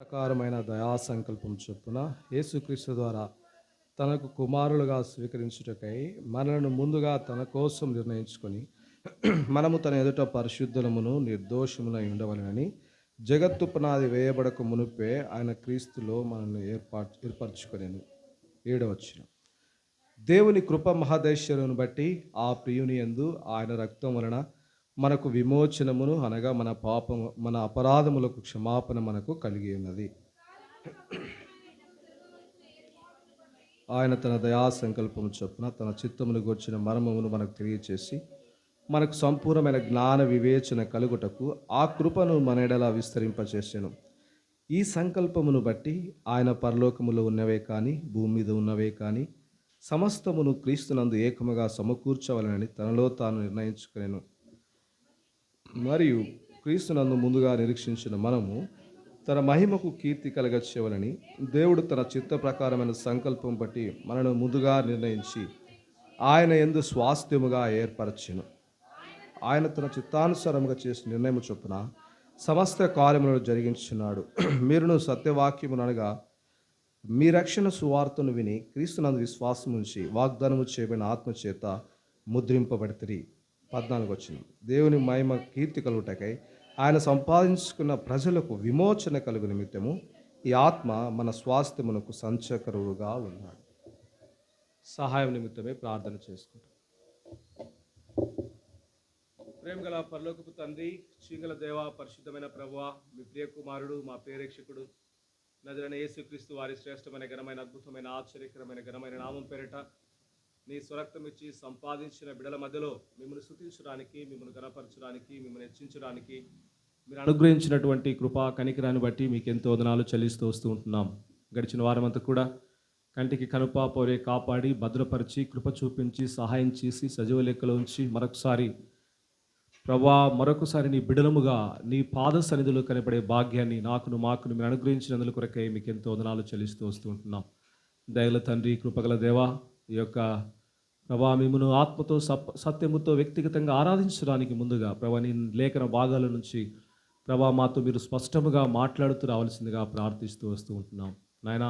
ప్రకారమైన దయా సంకల్పం చొప్పున యేసుక్రీస్తు ద్వారా తనకు కుమారులుగా స్వీకరించుటకై మనలను ముందుగా తన కోసం నిర్ణయించుకొని మనము తన ఎదుట పరిశుద్ధులమును నిర్దోషమునై ఉండవలనని జగత్తు పునాది వేయబడక మునుపే ఆయన క్రీస్తులో మనల్ని ఏర్పరచుకొనెను. 7వ వచనం. దేవుని కృప మహదైశ్వర్యమును బట్టి ఆ ప్రియుని యందు ఆయన రక్తం వలన మనకు విమోచనమును అనగా మన అపరాధములకు క్షమాపణ మనకు కలిగి ఉన్నది. ఆయన తన దయా సంకల్పము చొప్పున తన చిత్తమును గూర్చిన మర్మమును మనకు తెలియచేసి మనకు సంపూర్ణమైన జ్ఞాన వివేచన కలుగుటకు ఆ కృపను మన ఎడల విస్తరింపచేసెను. ఈ సంకల్పమును బట్టి ఆయన పరలోకములో ఉన్నవే కానీ భూమి మీద ఉన్నవే కానీ సమస్తమును క్రీస్తునందు ఏకముగా సమకూర్చవలనని తనలో తాను నిర్ణయించుకొనెను. మరియు క్రీస్తునందు ముందుగా నిరీక్షించిన మనము తన మహిమకు కీర్తి కలగచేయవలని దేవుడు తన చిత్త ప్రకారమైన సంకల్పం బట్టి మనను ముందుగా నిర్ణయించి ఆయన యందు స్వాస్థ్యముగా ఏర్పరచెను. ఆయన తన చిత్తానుసారముగా చేసిన నిర్ణయం చొప్పున సమస్త కార్యములను జరిగించున్నాడు. మీరును సత్యవాక్యమును అనగా మీ రక్షణ సువార్తను విని క్రీస్తునందు విశ్వాసం ఉంచి వాగ్దానము చేయబడిన ఆత్మచేత ముద్రింపబడితిరి. 14వ వచనం. దేవుని మహిమ కీర్తి కలుగుటకై ఆయన సంపాదించుకున్న ప్రజలకు విమోచన కలుగు నిమిత్తము ఈ ఆత్మ మన స్వాస్థ్యమునకు సంచకరువుగా ఉన్నాడు. సహాయం నిమిత్తమే ప్రార్థన చేసుకుంటాం. ప్రేమగల పరలోకపు తండ్రి, శ్రీగల దేవ, పరిశుద్ధమైన ప్రభువా, మీ ప్రియ కుమారుడు, మా ప్రియరక్షకుడు నజరైన యేసుక్రీస్తు వారి శ్రేష్టమైన ఘనమైన అద్భుతమైన ఆశ్చర్యకరమైన ఘనమైన నామం పేరిట నీ స్వరక్తం ఇచ్చి సంపాదించిన బిడల మధ్యలో మిమ్మల్ని స్తుతించడానికి, మిమ్మల్ని గణపరచడానికి, మిమ్మల్ని హెచ్చించడానికి మీరు అనుగ్రహించినటువంటి కృపా కనికరాన్ని బట్టి మీకు ఎంతో వదనాలు చెల్లిస్తూ వస్తూ ఉంటున్నాం. గడిచిన వారమంతా కూడా కంటికి కనుపాపరే కాపాడి భద్రపరిచి కృప చూపించి సహాయం చేసి సజీవ లెక్కలో ఉంచి మరొకసారి నీ బిడలముగా నీ పాద సన్నిధిలో కనపడే భాగ్యాన్ని మాకును మీరు అనుగ్రహించినందుకు కొరకై మీకు ఎంతో వదనాలు చెల్లిస్తూ వస్తూ ఉంటున్నాం. దయల తండ్రి, కృపగల దేవ, ఈ యొక్క ప్రభా మిమ్మను ఆత్మతో సత్యముతో వ్యక్తిగతంగా ఆరాధించడానికి ముందుగా ప్రభా నీ లేఖన భాగాల నుంచి ప్రభా మాతో మీరు స్పష్టముగా మాట్లాడుతూ రావాల్సిందిగా ప్రార్థిస్తూ వస్తూ ఉంటున్నాం. నాయన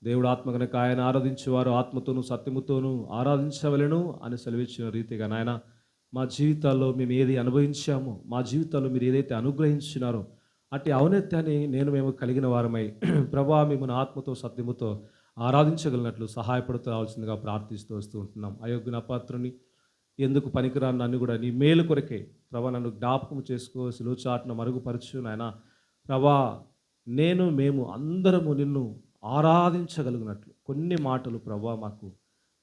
దేవుడు ఆత్మ కనుక ఆయన ఆరాధించేవారు ఆత్మతోనూ సత్యముతోనూ ఆరాధించవలెను అని సెలవిచ్చిన రీతిగా నాయన మా జీవితాల్లో మేము ఏది అనుభవించామో, మా జీవితాల్లో మీరు ఏదైతే అనుగ్రహించినారో అట్టి ఔన్నత్యాన్ని మేము కలిగిన వారమై ప్రభా మిమ్మల్ని ఆత్మతో సత్యముతో ఆరాధించగలిగినట్లు సహాయపడుతూ రావాల్సిందిగా ప్రార్థిస్తూ వస్తూ ఉంటున్నాం. అయోగ్య పాత్రని ఎందుకు పనికిరాని నన్ను కూడా నీ మేలు కొరకే ప్రభా నన్ను జ్ఞాపకం చేసుకో, సిలువ చాటున మరుగుపరచు నాయన. ప్రభా మేము అందరము నిన్ను ఆరాధించగలిగినట్లు కొన్ని మాటలు ప్రభా మాకు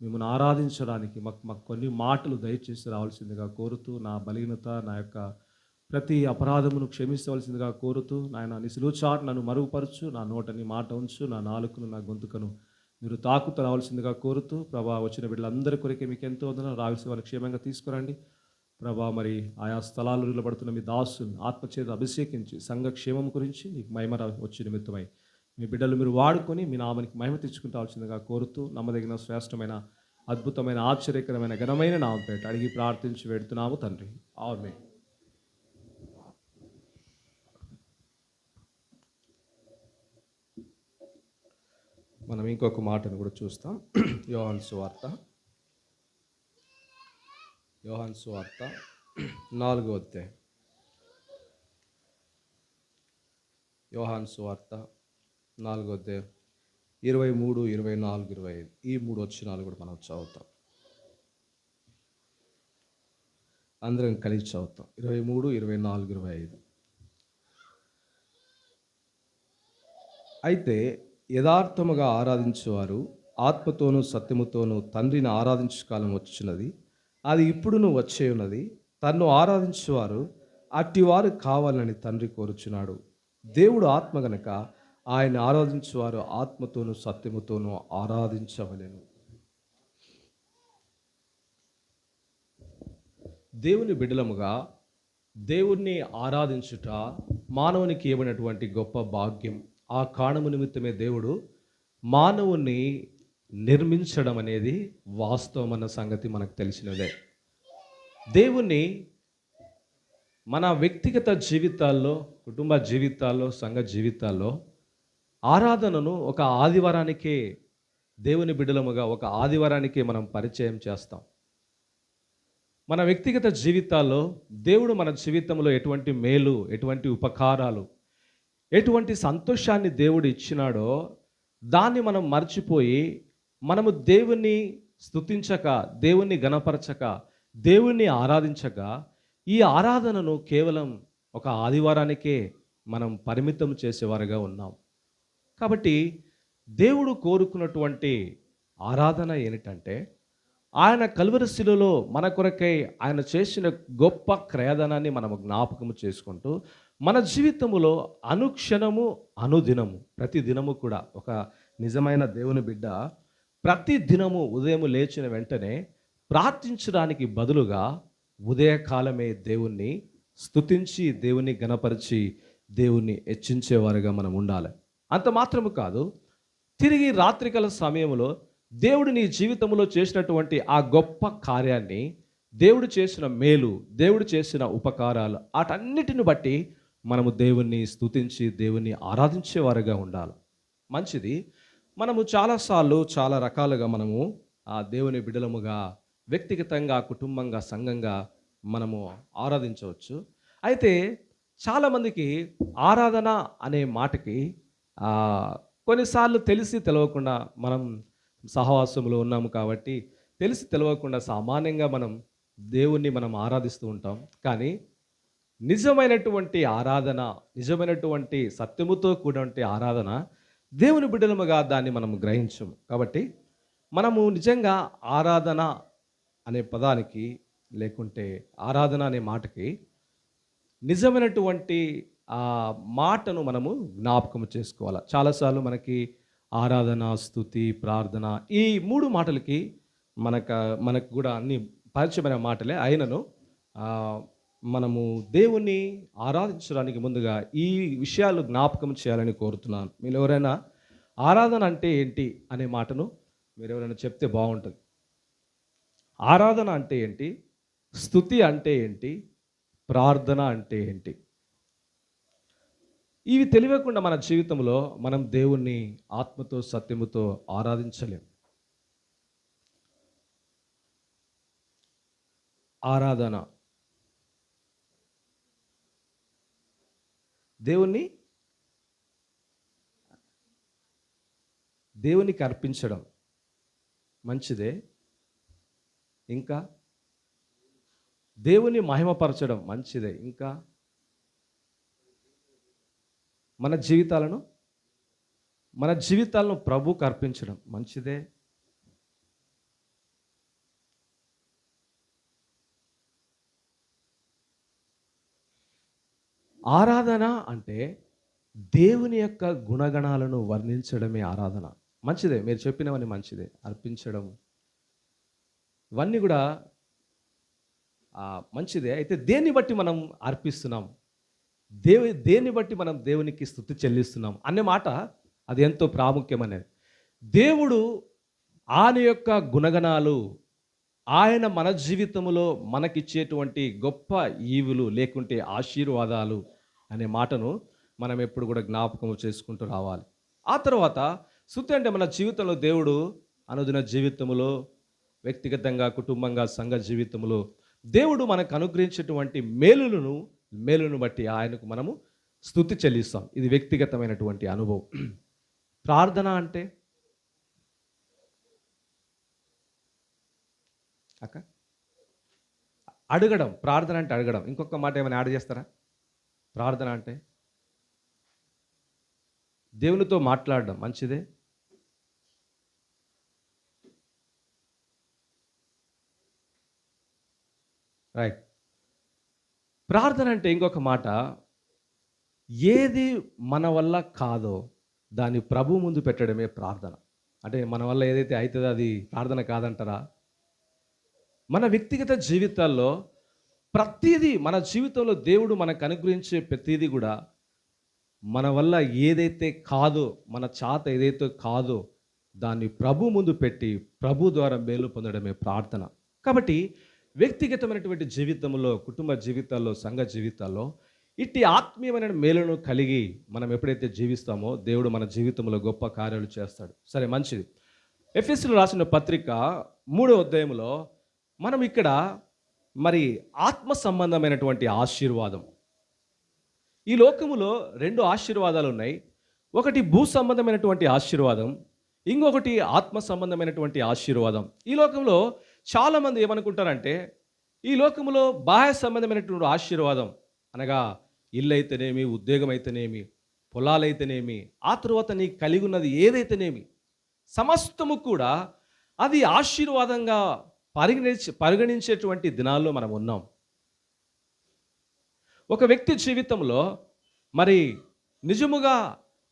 మిమ్మల్ని ఆరాధించడానికి మాకు కొన్ని మాటలు దయచేసి రావాల్సిందిగా కోరుతూ, నా బలహీనత నా యొక్క ప్రతి అపరాధమును క్షమించవలసిందిగా కోరుతూ నాయన నీ సిలువ చాటు నన్ను మరుగుపరచు, నా నోటని మాట ఉంచు, నా నాలుకను నా గొంతుకను మీరు తాకుతూ రావాల్సిందిగా కోరుతూ ప్రభా వచ్చిన బిడ్డలందరి కొరకే మీకు ఎంతో వందనాలు. రావాల్సిన వారిని క్షేమంగా తీసుకురండి ప్రభా. మరి ఆయా స్థలాల్లో నిలబడుతున్న మీ దాసుని ఆత్మచేత అభిషేకించి సంఘ క్షేమం గురించి నీకు మహిమ వచ్చే నిమిత్తమై మీ బిడ్డలు మీరు వాడుకొని మీ నామానికి మహిమ తెచ్చుకుంటూ రావాల్సిందిగా కోరుతూ నమ్మదగిన శ్రేష్టమైన అద్భుతమైన ఆశ్చర్యకరమైన ఘనమైన నామం పేట అడిగి ప్రార్థించి వెడుతున్నాము తండ్రి, ఆమేన్. మనం ఇంకొక మాటను కూడా చూస్తాం. యోహాను సువార్త 4వ అధ్యాయం. యోహాను సువార్త 4వ అధ్యాయం 23, 24, 25 ఈ 3 వచనాలు కూడా మనం చదువుతాం. అందరం కలిసి చదువుతాం. 23, 24, 25. అయితే యథార్థముగా ఆరాధించేవారు ఆత్మతోనూ సత్యముతోనూ తండ్రిని ఆరాధించు కాలం వచ్చినది, అది ఇప్పుడును వచ్చే ఉన్నది. తన్ను ఆరాధించేవారు అట్టివారు కావాలని తండ్రి కోరుచున్నాడు. దేవుడు ఆత్మ గనక ఆయన ఆరాధించేవారు ఆత్మతోనూ సత్యముతోనూ ఆరాధించవలెను. దేవుని బిడ్డలముగా దేవుణ్ణి ఆరాధించుట మానవునికి ఇవ్వనటువంటి గొప్ప భాగ్యం. ఆ కారణము నిమిత్తమే దేవుడు మానవుణ్ణి నిర్మించడం అనేది వాస్తవం అన్న సంగతి మనకు తెలిసినదే. దేవుణ్ణి మన వ్యక్తిగత జీవితాల్లో, కుటుంబ జీవితాల్లో, సంఘ జీవితాల్లో ఆరాధనను ఒక ఆదివారానికే, దేవుని బిడ్డలముగా ఒక ఆదివారానికే మనం పరిచయం చేస్తాం. మన వ్యక్తిగత జీవితాల్లో దేవుడు మన జీవితంలో ఎటువంటి మేలు, ఎటువంటి ఉపకారాలు, ఎటువంటి సంతోషాన్ని దేవుడు ఇచ్చినాడో దాన్ని మనం మర్చిపోయి మనము దేవుణ్ణి స్తుతించక, దేవుణ్ణి గణపరచక, దేవుణ్ణి ఆరాధించక ఈ ఆరాధనను కేవలం ఒక ఆదివారానికే మనం పరిమితం చేసేవారుగా ఉన్నాం. కాబట్టి దేవుడు కోరుకున్నటువంటి ఆరాధన ఏంటంటే, ఆయన కల్వరి శిలువలో మన కొరకై ఆయన చేసిన గొప్ప క్రయధనాన్ని మనము జ్ఞాపకము చేసుకుంటూ మన జీవితములో అనుక్షణము, అనుదినము, ప్రతి దినము కూడా ఒక నిజమైన దేవుని బిడ్డ ప్రతి దినము ఉదయం లేచిన వెంటనే ప్రార్థించడానికి బదులుగా ఉదయకాలమే దేవుణ్ణి స్తుతించి, దేవుణ్ణి గణపరిచి, దేవుణ్ణి హెచ్చించేవారుగా మనం ఉండాలి. అంత మాత్రము కాదు, తిరిగి రాత్రికాల సమయంలో దేవుడు నీ జీవితంలో చేసినటువంటి ఆ గొప్ప కార్యాన్ని, దేవుడు చేసిన మేలు, దేవుడు చేసిన ఉపకారాలు, వాటన్నిటిని బట్టి మనము దేవుణ్ణి స్తుతించి, దేవుణ్ణి ఆరాధించేవారుగా ఉండాలి. మంచిది. మనము చాలాసార్లు చాలా రకాలుగా మనము ఆ దేవుని బిడ్డలముగా వ్యక్తిగతంగా, కుటుంబంగా, సంఘంగా మనము ఆరాధించవచ్చు. అయితే చాలామందికి ఆరాధన అనే మాటకి కొన్నిసార్లు తెలిసి తెలవకుండా మనం సహవాసంలో ఉన్నాము కాబట్టి తెలిసి తెలవకుండా సామాన్యంగా మనం దేవుణ్ణి మనం ఆరాధిస్తూ ఉంటాం. కానీ నిజమైనటువంటి ఆరాధన, నిజమైనటువంటి సత్యముతో కూడినటువంటి ఆరాధన దేవుని బిడ్డలముగా దాన్ని మనం గ్రహించము. కాబట్టి మనము నిజంగా ఆరాధన అనే పదానికి, లేకుంటే ఆరాధన అనే మాటకి నిజమైనటువంటి ఆ మాటను మనము జ్ఞాపకం చేసుకోవాలి. చాలాసార్లు మనకి ఆరాధన, స్తుతి, ప్రార్థన ఈ మూడు మాటలకి మనకు కూడా అన్ని పరిచయమైన మాటలే అయినను మనము దేవుణ్ణి ఆరాధించడానికి ముందుగా ఈ విషయాలు జ్ఞాపకం చేయాలని కోరుతున్నాను. మీరు ఎవరైనా ఆరాధన అంటే ఏంటి అనే మాటను మీరు ఎవరైనా చెప్తే బాగుంటుంది. ఆరాధన అంటే ఏంటి? స్తుతి అంటే ఏంటి? ప్రార్థన అంటే ఏంటి? ఇవి తెలియకుండా మన జీవితంలో మనం దేవుణ్ణి ఆత్మతో, సత్యముతో ఆరాధించలేం. ఆరాధన దేవునికి అర్పించడం మంచిదే. ఇంకా దేవుని మహిమపరచడం మంచిదే. ఇంకా మన జీవితాలను ప్రభువుకు అర్పించడం మంచిదే. ఆరాధన అంటే దేవుని యొక్క గుణగణాలను వర్ణించడమే ఆరాధన. మంచిదే, మీరు చెప్పినవన్నీ మంచిదే. అర్పించడం ఇవన్నీ కూడా మంచిదే. అయితే దేన్ని బట్టి మనం అర్పిస్తున్నాం, దేన్ని బట్టి మనం దేవునికి స్తుతి చెల్లిస్తున్నాం అనే మాట అది ఎంతో ప్రాముఖ్యమైనది. దేవుడు ఆయన యొక్క గుణగణాలు, ఆయన మన జీవితంలో మనకిచ్చేటువంటి గొప్ప ఈవులు లేకుంటే ఆశీర్వాదాలు అనే మాటను మనం ఎప్పుడు కూడా జ్ఞాపకం చేసుకుంటూ రావాలి. ఆ తర్వాత స్తుతి అంటే మన జీవితంలో దేవుడు అనుదిన జీవితంలో, వ్యక్తిగతంగా, కుటుంబంగా, సంఘ జీవితంలో దేవుడు మనకు అనుగ్రహించేటువంటి మేలును బట్టి ఆయనకు మనము స్తుతి చెల్లిస్తాం. ఇది వ్యక్తిగతమైనటువంటి అనుభవం. ప్రార్థన అంటే అడగడం. ప్రార్థన అంటే అడగడం. ఇంకొక మాట ఏమైనా యాడ్ చేస్తారా? ప్రార్థన అంటే దేవునితో మాట్లాడడం మంచిదే. రైట్. ప్రార్థన అంటే ఇంకొక మాట, ఏది మన వల్ల కాదో దాన్ని ప్రభు ముందు పెట్టడమే ప్రార్థన. అంటే మన వల్ల ఏదైతే అవుతుందో అది ప్రార్థన కాదంటారా? మన వ్యక్తిగత జీవితాల్లో ప్రతిదీ, మన జీవితంలో దేవుడు మనకు అనుగ్రహించే ప్రతిదీ కూడా మన వల్ల ఏదైతే కాదో, మన చేత ఏదైతే కాదో దాన్ని ప్రభు ముందు పెట్టి ప్రభు ద్వారా మేలు పొందడమే ప్రార్థన. కాబట్టి వ్యక్తిగతమైనటువంటి జీవితంలో, కుటుంబ జీవితాల్లో, సంఘ జీవితాల్లో ఇట్టి ఆత్మీయమైన మేలును కలిగి మనం ఎప్పుడైతే జీవిస్తామో దేవుడు మన జీవితంలో గొప్ప కార్యాలు చేస్తాడు. సరే, మంచిది. ఎఫెసీయులకు రాసిన పత్రిక 3వ అధ్యాయంలో మనం ఇక్కడ మరి ఆత్మ సంబంధమైనటువంటి ఆశీర్వాదం, ఈ లోకములో 2 ఆశీర్వాదాలు ఉన్నాయి. ఒకటి భూ సంబంధమైనటువంటి ఆశీర్వాదం, ఇంకొకటి ఆత్మ సంబంధమైనటువంటి ఆశీర్వాదం. ఈ లోకంలో చాలామంది ఏమనుకుంటారంటే, ఈ లోకంలో బాహ్య సంబంధమైనటువంటి ఆశీర్వాదం అనగా ఇల్లు అయితేనేమి, ఉద్యోగం అయితేనేమి, పొలాలైతేనేమి, ఆ తర్వాత నీకు కలిగి ఉన్నది ఏదైతేనేమి సమస్తము కూడా అది ఆశీర్వాదంగా పరిగణించేటువంటి దినాల్లో మనం ఉన్నాం. ఒక వ్యక్తి జీవితంలో మరి నిజముగా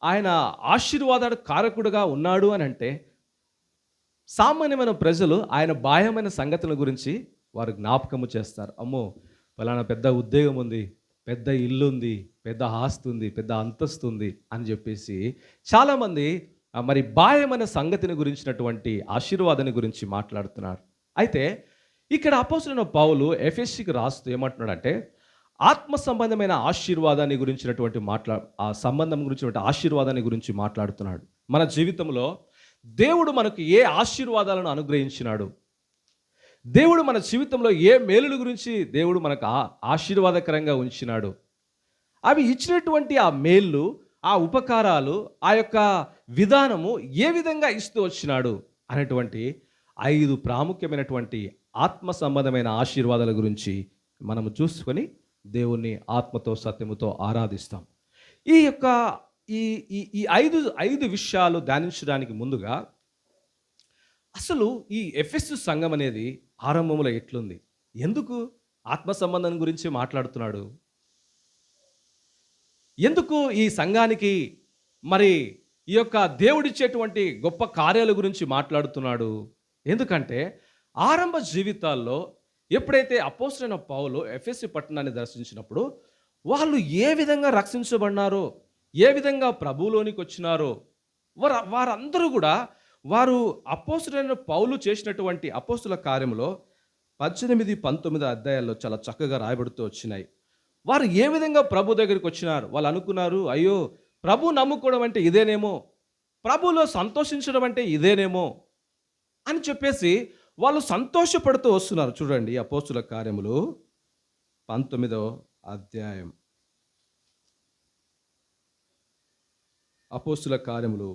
ఆయన ఆశీర్వాద కారకుడుగా ఉన్నాడు అని అంటే సామాన్యమైన ప్రజలు ఆయన బాహ్యమైన సంగతుల గురించి వారు జ్ఞాపకము చేస్తారు. అమ్మో, ఫలానా పెద్ద ఉద్యోగం ఉంది, పెద్ద ఇల్లు ఉంది, పెద్ద ఆస్తి ఉంది, పెద్ద అంతస్తు ఉంది అని చెప్పేసి చాలామంది మరి బాహ్యమైన సంగతిని గురించినటువంటి ఆశీర్వాదాన్ని గురించి మాట్లాడుతున్నారు. అయితే ఇక్కడ అపోస్తలుడైన పౌలు ఎఫెసీకి రాస్తూ ఏమంటున్నాడంటే, ఆత్మ సంబంధమైన ఆశీర్వాదాన్ని గురించినటువంటి ఆ సంబంధం గురించినటువంటి ఆశీర్వాదాన్ని గురించి మాట్లాడుతున్నాడు. మన జీవితంలో దేవుడు మనకు ఏ ఆశీర్వాదాలను అనుగ్రహించినాడు, దేవుడు మన జీవితంలో ఏ మేలుల గురించి దేవుడు మనకు ఆశీర్వాదకరంగా ఉంచినాడు, అవి ఇచ్చినటువంటి ఆ మేళ్ళు, ఆ ఉపకారాలు, ఆ యొక్క విధానము ఏ విధంగా ఇస్తూ వచ్చినాడు అనేటువంటి 5 ప్రాముఖ్యమైనటువంటి ఆత్మ సంబంధమైన ఆశీర్వాదాల గురించి మనము చూసుకొని దేవుణ్ణి ఆత్మతో సత్యముతో ఆరాధిస్తాం. ఈ యొక్క ఈ ఈ ఐదు విషయాలు ధ్యానించడానికి ముందుగా అసలు ఈ ఎఫెసు సంఘం అనేది ఆరంభంలో ఎట్లుంది, ఎందుకు ఆత్మ సంబంధం గురించి మాట్లాడుతున్నాడు, ఎందుకు ఈ సంఘానికి మరి ఈ యొక్క దేవుడిచ్చేటువంటి గొప్ప కార్యాల గురించి మాట్లాడుతున్నాడు? ఎందుకంటే ఆరంభ జీవితాల్లో ఎప్పుడైతే అపోస్తలుడైన పౌలు ఎఫెసు పట్టణాన్ని దర్శించినప్పుడు వాళ్ళు ఏ విధంగా రక్షించబడినారో, ఏ విధంగా ప్రభువులోనికి వచ్చినారో వారందరూ కూడా వారు అపోస్తలుడైన పౌలు చేసినటువంటి అపోస్తల కార్యంలో 18, 19 అధ్యాయాల్లో చాలా చక్కగా రాయబడుతూ వచ్చినాయి. వారు ఏ విధంగా ప్రభు దగ్గరికి వచ్చినారు, వాళ్ళు అనుకున్నారు, అయ్యో ప్రభు నమ్ముకోవడం అంటే ఇదేనేమో, ప్రభులో సంతోషించడం అంటే ఇదేనేమో అని చెప్పేసి వాళ్ళు సంతోషపడుతూ వస్తున్నారు. చూడండి, అపోస్తుల కార్యములు 19వ అధ్యాయం, అపోస్తుల కార్యములు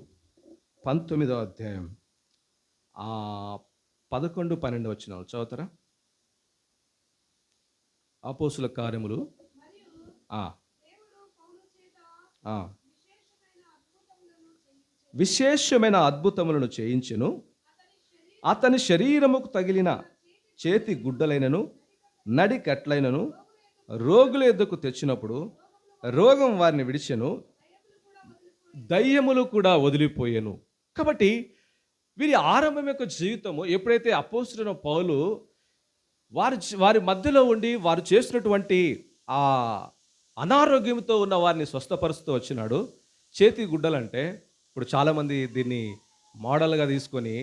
19వ అధ్యాయం 11, 12 వచనాలు చదువుతారా? అపోస్తుల కార్యములు విశేషమైన అద్భుతములను చేయించెను. అతని శరీరముకు తగిలిన చేతి గుడ్డలైనను నడికట్లైనను రోగుల ఎద్దకు తెచ్చినప్పుడు రోగం వారిని విడిచెను, దయ్యములు కూడా వదిలిపోయాను. కాబట్టి వీరి ఆరంభం యొక్క జీవితము ఎప్పుడైతే అపోస్తలుడైన పౌలు వారి మధ్యలో ఉండి వారు చేసినటువంటి ఆ అనారోగ్యంతో ఉన్న వారిని స్వస్థపరుస్తూ వచ్చినాడు. చేతి గుడ్డలంటే ఇప్పుడు చాలామంది దీన్ని మోడల్గా తీసుకొని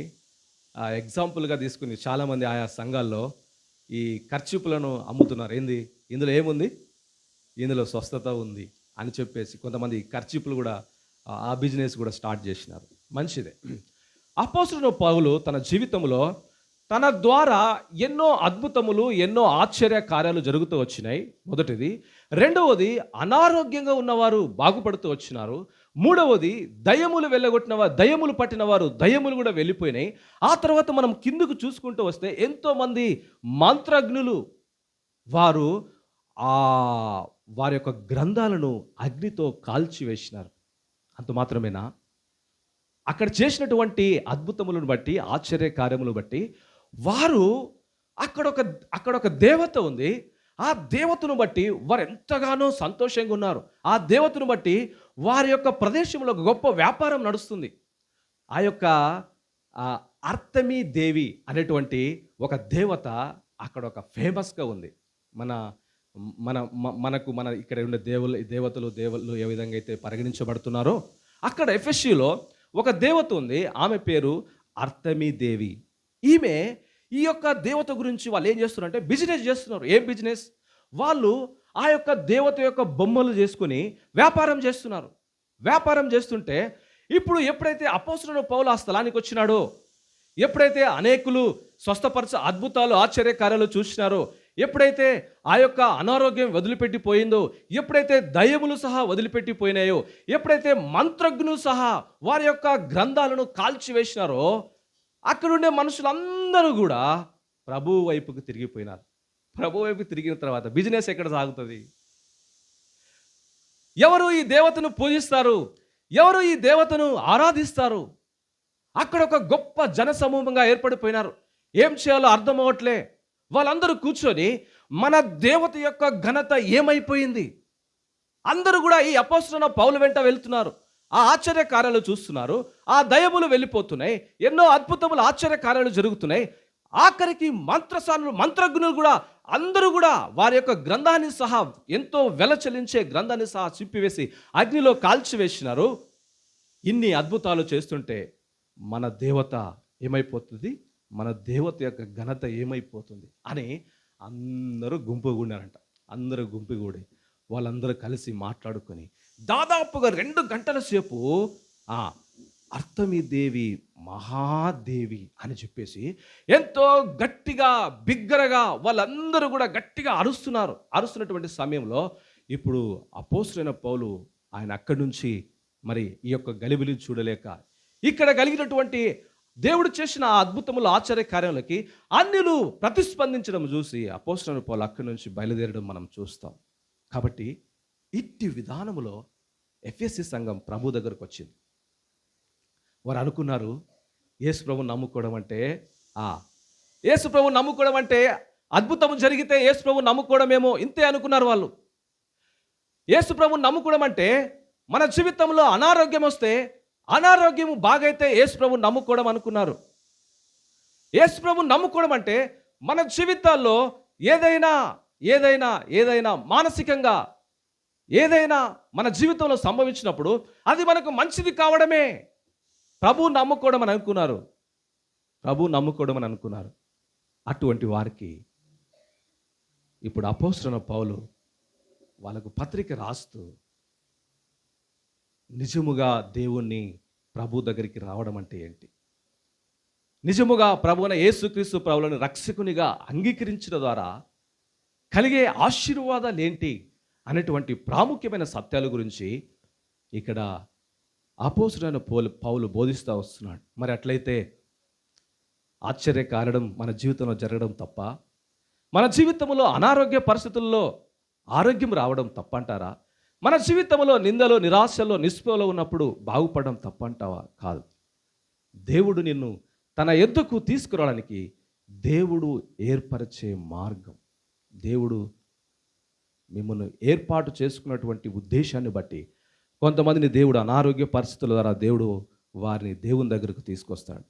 ఎగ్జాంపుల్గా తీసుకుని చాలామంది ఆయా సంఘాల్లో ఈ కర్చీపులను అమ్ముతున్నారు. ఏంది ఇందులో ఏముంది, ఇందులో స్వస్థత ఉంది అని చెప్పేసి కొంతమంది కర్చీపులు కూడా ఆ బిజినెస్ కూడా స్టార్ట్ చేసినారు. మంచిదే. అపోస్తలుడైన పౌలు తన జీవితంలో తన ద్వారా ఎన్నో అద్భుతములు, ఎన్నో ఆశ్చర్య కార్యాలు జరుగుతూ వచ్చినాయి. మొదటిది. రెండవది, అనారోగ్యంగా ఉన్నవారు బాగుపడుతూ వచ్చినారు. మూడవది, దయ్యములు పట్టిన వారు దయ్యములు కూడా వెళ్ళిపోయినాయి. ఆ తర్వాత మనం కిందకు చూసుకుంటూ వస్తే ఎంతోమంది మంత్రజ్ఞులు వారు వారి యొక్క గ్రంథాలను అగ్నితో కాల్చివేసినారు. అంత మాత్రమేనా? అక్కడ చేసినటువంటి అద్భుతములను బట్టి, ఆశ్చర్య కార్యములు బట్టి వారు అక్కడ ఒక దేవత ఉంది. ఆ దేవతను బట్టి వారు ఎంతగానో సంతోషంగా ఉన్నారు. ఆ దేవతను బట్టి వారి యొక్క ప్రదేశంలో గొప్ప వ్యాపారం నడుస్తుంది. ఆ యొక్క అర్తమీ దేవి అనేటువంటి ఒక దేవత అక్కడ ఒక ఫేమస్గా ఉంది. మన ఇక్కడ ఉండే దేవతలు ఏ విధంగా అయితే పరిగణించబడుతున్నారో అక్కడ ఎఫెసీలో ఒక దేవత ఉంది. ఆమె పేరు అర్తమీ దేవి. ఈ యొక్క దేవత గురించి వాళ్ళు ఏం చేస్తున్నారంటే బిజినెస్ చేస్తున్నారు. ఏం బిజినెస్? వాళ్ళు ఆ యొక్క దేవత యొక్క బొమ్మలు చేసుకుని వ్యాపారం చేస్తున్నారు. వ్యాపారం చేస్తుంటే ఇప్పుడు ఎప్పుడైతే అపోస్తలుడైన పౌలు ఆ స్థలానికి వచ్చినాడో, ఎప్పుడైతే అనేకులు స్వస్థపరచ అద్భుతాలు ఆశ్చర్యకార్యాలు చూసినారో, ఎప్పుడైతే ఆ యొక్క అనారోగ్యం వదిలిపెట్టిపోయిందో, ఎప్పుడైతే దయ్యములు సహా వదిలిపెట్టిపోయినాయో, ఎప్పుడైతే మంత్రజ్ఞులు సహా వారి యొక్క గ్రంథాలను కాల్చివేసినారో, అక్కడుండే మనుషులందరూ కూడా ప్రభు వైపుకు తిరిగిపోయినారు. ప్రభు వైపు తిరిగిన తర్వాత బిజినెస్ ఎక్కడ సాగుతుంది? ఎవరు ఈ దేవతను పూజిస్తారు? ఎవరు ఈ దేవతను ఆరాధిస్తారు? అక్కడ ఒక గొప్ప జనసమూహంగా ఏర్పడిపోయినారు. ఏం చేయాలో అర్థం అవ్వట్లే. వాళ్ళందరూ కూర్చొని మన దేవత యొక్క ఘనత ఏమైపోయింది? అందరూ కూడా ఈ అపోస్తలుడైన పౌలు వెంట వెళ్తున్నారు. ఆ ఆశ్చర్య కార్యాలు చూస్తున్నారు. ఆ దయ్యములు వెళ్ళిపోతున్నాయి. ఎన్నో అద్భుతములు ఆశ్చర్య కార్యాలు జరుగుతున్నాయి. ఆఖరికి మంత్రజ్ఞులు కూడా అందరూ కూడా వారి యొక్క గ్రంథాన్ని సహా, ఎంతో వెల చెల్లించే గ్రంథాన్ని సహా చింపివేసి అగ్నిలో కాల్చివేసినారు. ఇన్ని అద్భుతాలు చేస్తుంటే మన దేవత ఏమైపోతుంది? మన దేవత యొక్క ఘనత ఏమైపోతుంది అని అందరూ గుంపుగూడారంట. అందరూ గుంపుగూడి వాళ్ళందరూ కలిసి మాట్లాడుకొని దాదాపుగా 2 గంటల సేపు అర్తమీదేవి మహాదేవి అని చెప్పేసి ఎంతో గట్టిగా బిగ్గరగా వాళ్ళందరూ కూడా గట్టిగా అరుస్తున్నటువంటి సమయంలో ఇప్పుడు అపోస్తలుడైన పౌలు ఆయన అక్కడి నుంచి మరి ఈ యొక్క గలిబిలిని చూడలేక ఇక్కడ కలిగినటువంటి దేవుడు చేసిన ఆ అద్భుతముల ఆశ్చర్య కార్యాలకి అన్యులు ప్రతిస్పందించడం చూసి అపోస్తలుడైన పౌలు అక్కడి నుంచి బయలుదేరడం మనం చూస్తాం. కాబట్టి ఇట్టి విధానములో ఎఫెసీ సంఘం ప్రభు దగ్గరకు వచ్చింది. వారు అనుకున్నారు యేసు ప్రభువుని నమ్ముకోవడం అంటే యేసు ప్రభువుని నమ్ముకోవడం అంటే అద్భుతం జరిగితే యేసు ప్రభువుని నమ్ముకోవడమేమో, ఇంతే అనుకున్నారు వాళ్ళు. యేసు ప్రభువుని నమ్ముకోవడం అంటే మన జీవితంలో అనారోగ్యం వస్తే అనారోగ్యం బాగైతే యేసు ప్రభువుని నమ్ముకోవడం అనుకున్నారు. యేసు ప్రభువుని నమ్ముకోవడం అంటే మన జీవితాల్లో ఏదైనా మానసికంగా ఏదైనా మన జీవితంలో సంభవించినప్పుడు అది మనకు మంచిది కావడమే ప్రభువు నమ్ముకోవడం అని అనుకున్నారు. అటువంటి వారికి ఇప్పుడు అపోస్తలుడైన పౌలు వాళ్ళకు పత్రిక రాస్తూ నిజముగా దేవుణ్ణి ప్రభు దగ్గరికి రావడం అంటే ఏంటి, నిజముగా ప్రభువైన యేసుక్రీస్తు ప్రభువులను రక్షకునిగా అంగీకరించడం ద్వారా కలిగే ఆశీర్వాదాలు ఏంటి అనేటువంటి ప్రాముఖ్యమైన సత్యాల గురించి ఇక్కడ అపోస్తలుడైన పౌలు బోధిస్తూ వస్తున్నాడు. మరి అట్లయితే ఆశ్చర్యకారణం మన జీవితంలో జరగడం తప్ప, మన జీవితంలో అనారోగ్య పరిస్థితుల్లో ఆరోగ్యం రావడం తప్పంటారా? మన జీవితంలో నిందలో, నిరాశలో, నిస్పృహలో ఉన్నప్పుడు బాగుపడడం తప్పంటావా? కాదు. దేవుడు నిన్ను తన యొద్దకు తీసుకురావడానికి దేవుడు ఏర్పరిచే మార్గం, దేవుడు మిమ్మల్ని ఏర్పాటు చేసుకున్నటువంటి ఉద్దేశాన్ని బట్టి కొంతమందిని దేవుడు అనారోగ్య పరిస్థితుల ద్వారా దేవుడు వారిని దేవుని దగ్గరకు తీసుకొస్తాడు.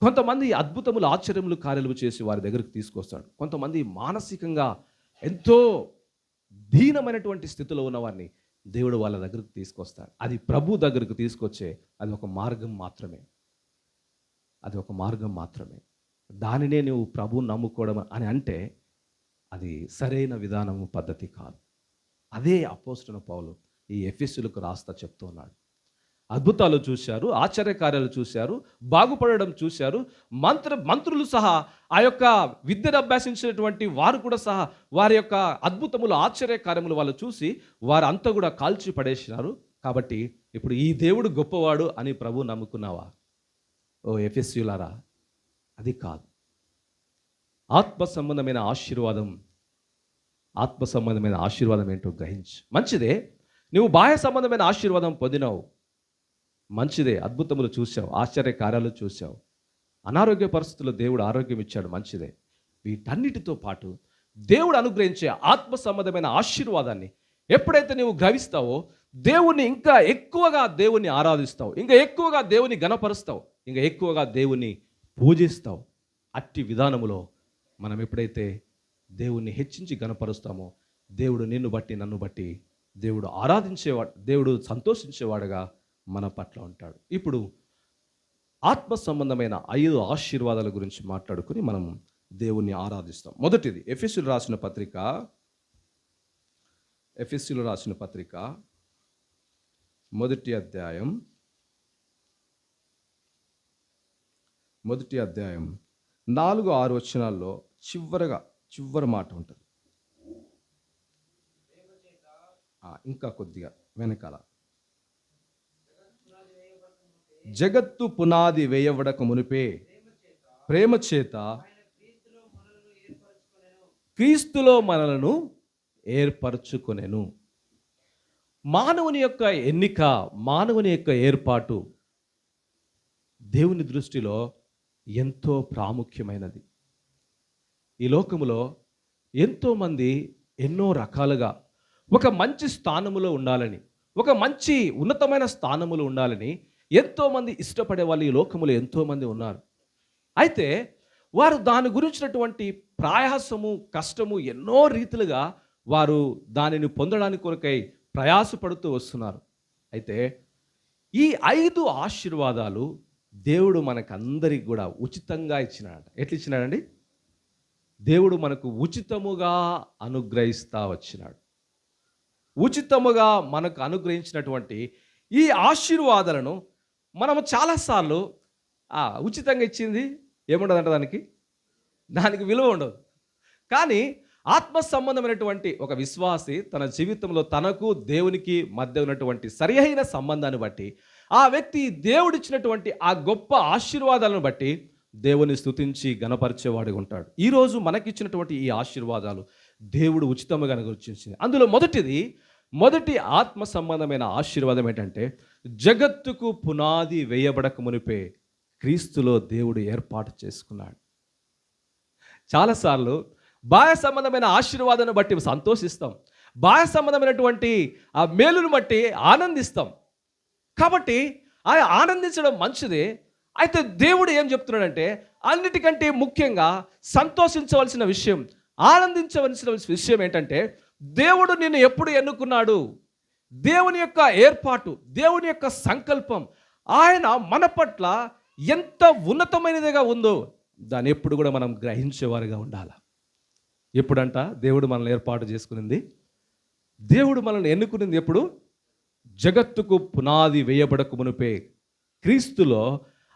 కొంతమంది అద్భుతములు, ఆశ్చర్యములు, కార్యాలు చేసి వారి దగ్గరకు తీసుకొస్తాడు. కొంతమంది మానసికంగా ఎంతో దీనమైనటువంటి స్థితిలో ఉన్నవారిని దేవుడు వాళ్ళ దగ్గరకు తీసుకొస్తాడు. అది ప్రభు దగ్గరకు తీసుకొచ్చే అది ఒక మార్గం మాత్రమే. దానినే నువ్వు ప్రభువుని నమ్ముకోవడం అని అంటే అది సరైన విధానము, పద్ధతి కాదు. అదే అపోస్తలుడైన పౌలు ఈ ఎఫెసీయులకు రాస్తా చెప్తూ ఉన్నాడు. అద్భుతాలు చూశారు, ఆశ్చర్యకార్యాలు చూశారు, బాగుపడడం చూశారు. మంత్రులు సహా, ఆ యొక్క విద్యను అభ్యసించినటువంటి వారు కూడా సహా వారి యొక్క అద్భుతములు, ఆశ్చర్యకార్యములు వాళ్ళు చూసి వారంతా కూడా కాల్చి పడేసినారు. కాబట్టి ఇప్పుడు ఈ దేవుడు గొప్పవాడు అని ప్రభు నమ్ముకున్నావా? ఓ ఎఫెసీయులారా, అది కాదు. ఆత్మ సంబంధమైన ఆశీర్వాదం ఏంటో గ్రహించు. మంచిదే, నువ్వు బాహ్య సంబంధమైన ఆశీర్వాదం పొందినావు, మంచిదే. అద్భుతములు చూసావు, ఆశ్చర్య కార్యాలు చూసావు, అనారోగ్య పరిస్థితుల్లో దేవుడు ఆరోగ్యం ఇచ్చాడు, మంచిదే. వీటన్నిటితో పాటు దేవుడు అనుగ్రహించే ఆత్మ సంబంధమైన ఆశీర్వాదాన్ని ఎప్పుడైతే నువ్వు గ్రహిస్తావో దేవుణ్ణి ఇంకా ఎక్కువగా దేవుణ్ణి ఆరాధిస్తావు, ఇంకా ఎక్కువగా దేవుని గణపరుస్తావు, ఇంకా ఎక్కువగా దేవుణ్ణి పూజిస్తావు. అట్టి విధానములో మనం ఎప్పుడైతే దేవుణ్ణి హెచ్చించి గణపరుస్తామో దేవుడు నిన్ను బట్టి, నన్ను బట్టి దేవుడు సంతోషించేవాడుగా మన పట్ల ఉంటాడు. ఇప్పుడు ఆత్మ సంబంధమైన 5 ఆశీర్వాదాల గురించి మాట్లాడుకుని మనం దేవుణ్ణి ఆరాధిస్తాం. మొదటిది ఎఫెసీయులకు రాసిన పత్రిక ఎఫెసీయులు రాసిన పత్రిక మొదటి అధ్యాయం 4-6 వచనాల్లో చివరి మాట ఉంటుంది. ఇంకా కొద్దిగా వెనకాల, జగత్తు పునాది వేయబడక మునిపే ప్రేమ చేత క్రీస్తులో మనలను ఏర్పరచుకొనెను. మానవుని యొక్క ఎన్నిక, మానవుని యొక్క ఏర్పాటు దేవుని దృష్టిలో ఎంతో ప్రాముఖ్యమైనది. ఈ లోకములో ఎంతోమంది ఎన్నో రకాలుగా ఒక మంచి స్థానములో ఉండాలని, ఒక మంచి ఉన్నతమైన స్థానములో ఉండాలని ఎంతోమంది ఇష్టపడే వాళ్ళు ఈ లోకములో ఎంతోమంది ఉన్నారు. అయితే వారు దాని గురించినటువంటి ప్రయాసము, కష్టము ఎన్నో రీతిలుగా వారు దానిని పొందడానికి కొరకై ప్రయాసపడుతూ వస్తున్నారు. అయితే ఈ 5 ఆశీర్వాదాలు దేవుడు మనకందరికి కూడా ఉచితంగా ఇచ్చినాడు. ఎట్లా ఇచ్చినాడండి? దేవుడు మనకు ఉచితముగా అనుగ్రహిస్తా వచ్చినాడు. ఉచితముగా మనకు అనుగ్రహించినటువంటి ఈ ఆశీర్వాదాలను మనము చాలాసార్లు ఉచితంగా ఇచ్చింది ఏముండదంట, దానికి విలువ ఉండదు. కానీ ఆత్మ సంబంధమైనటువంటి ఒక విశ్వాసి తన జీవితంలో తనకు దేవునికి మధ్య ఉన్నటువంటి సరి అయిన సంబంధాన్ని బట్టి, ఆ వ్యక్తి దేవుడిచ్చినటువంటి ఆ గొప్ప ఆశీర్వాదాలను బట్టి దేవుని స్తుతించి గణపరిచేవాడిగా ఉంటాడు. ఈరోజు మనకిచ్చినటువంటి ఈ ఆశీర్వాదాలు దేవుడు ఉచితంగా అనుగ్రహించింది. అందులో మొదటి ఆత్మ సంబంధమైన ఆశీర్వాదం ఏంటంటే, జగత్తుకు పునాది వేయబడక మునిపే క్రీస్తులో దేవుడు ఏర్పాటు చేసుకున్నాడు. చాలాసార్లు బాహ్య సంబంధమైన ఆశీర్వాదాన్ని బట్టి సంతోషిస్తాం, బాహ్య సంబంధమైనటువంటి ఆ మేలును బట్టి ఆనందిస్తాం. కాబట్టి ఆ ఆనందించడం మంచిదే. అయితే దేవుడు ఏం చెప్తున్నాడంటే, అన్నిటికంటే ముఖ్యంగా సంతోషించవలసిన విషయం, ఆనందించవలసిన విషయం ఏంటంటే, దేవుడు నిన్ను ఎప్పుడు ఎన్నుకున్నాడు, దేవుని యొక్క ఏర్పాటు, దేవుని యొక్క సంకల్పం ఆయన మన పట్ల ఎంత ఉన్నతమైనదిగా ఉందో దాన్ని ఎప్పుడు కూడా మనం గ్రహించేవారుగా ఉండాలి. ఎప్పుడంట దేవుడు మనల్ని ఏర్పాటు చేసుకునింది, దేవుడు మనల్ని ఎన్నుకునింది ఎప్పుడు? జగత్తుకు పునాది వేయబడక మునిపే క్రీస్తులో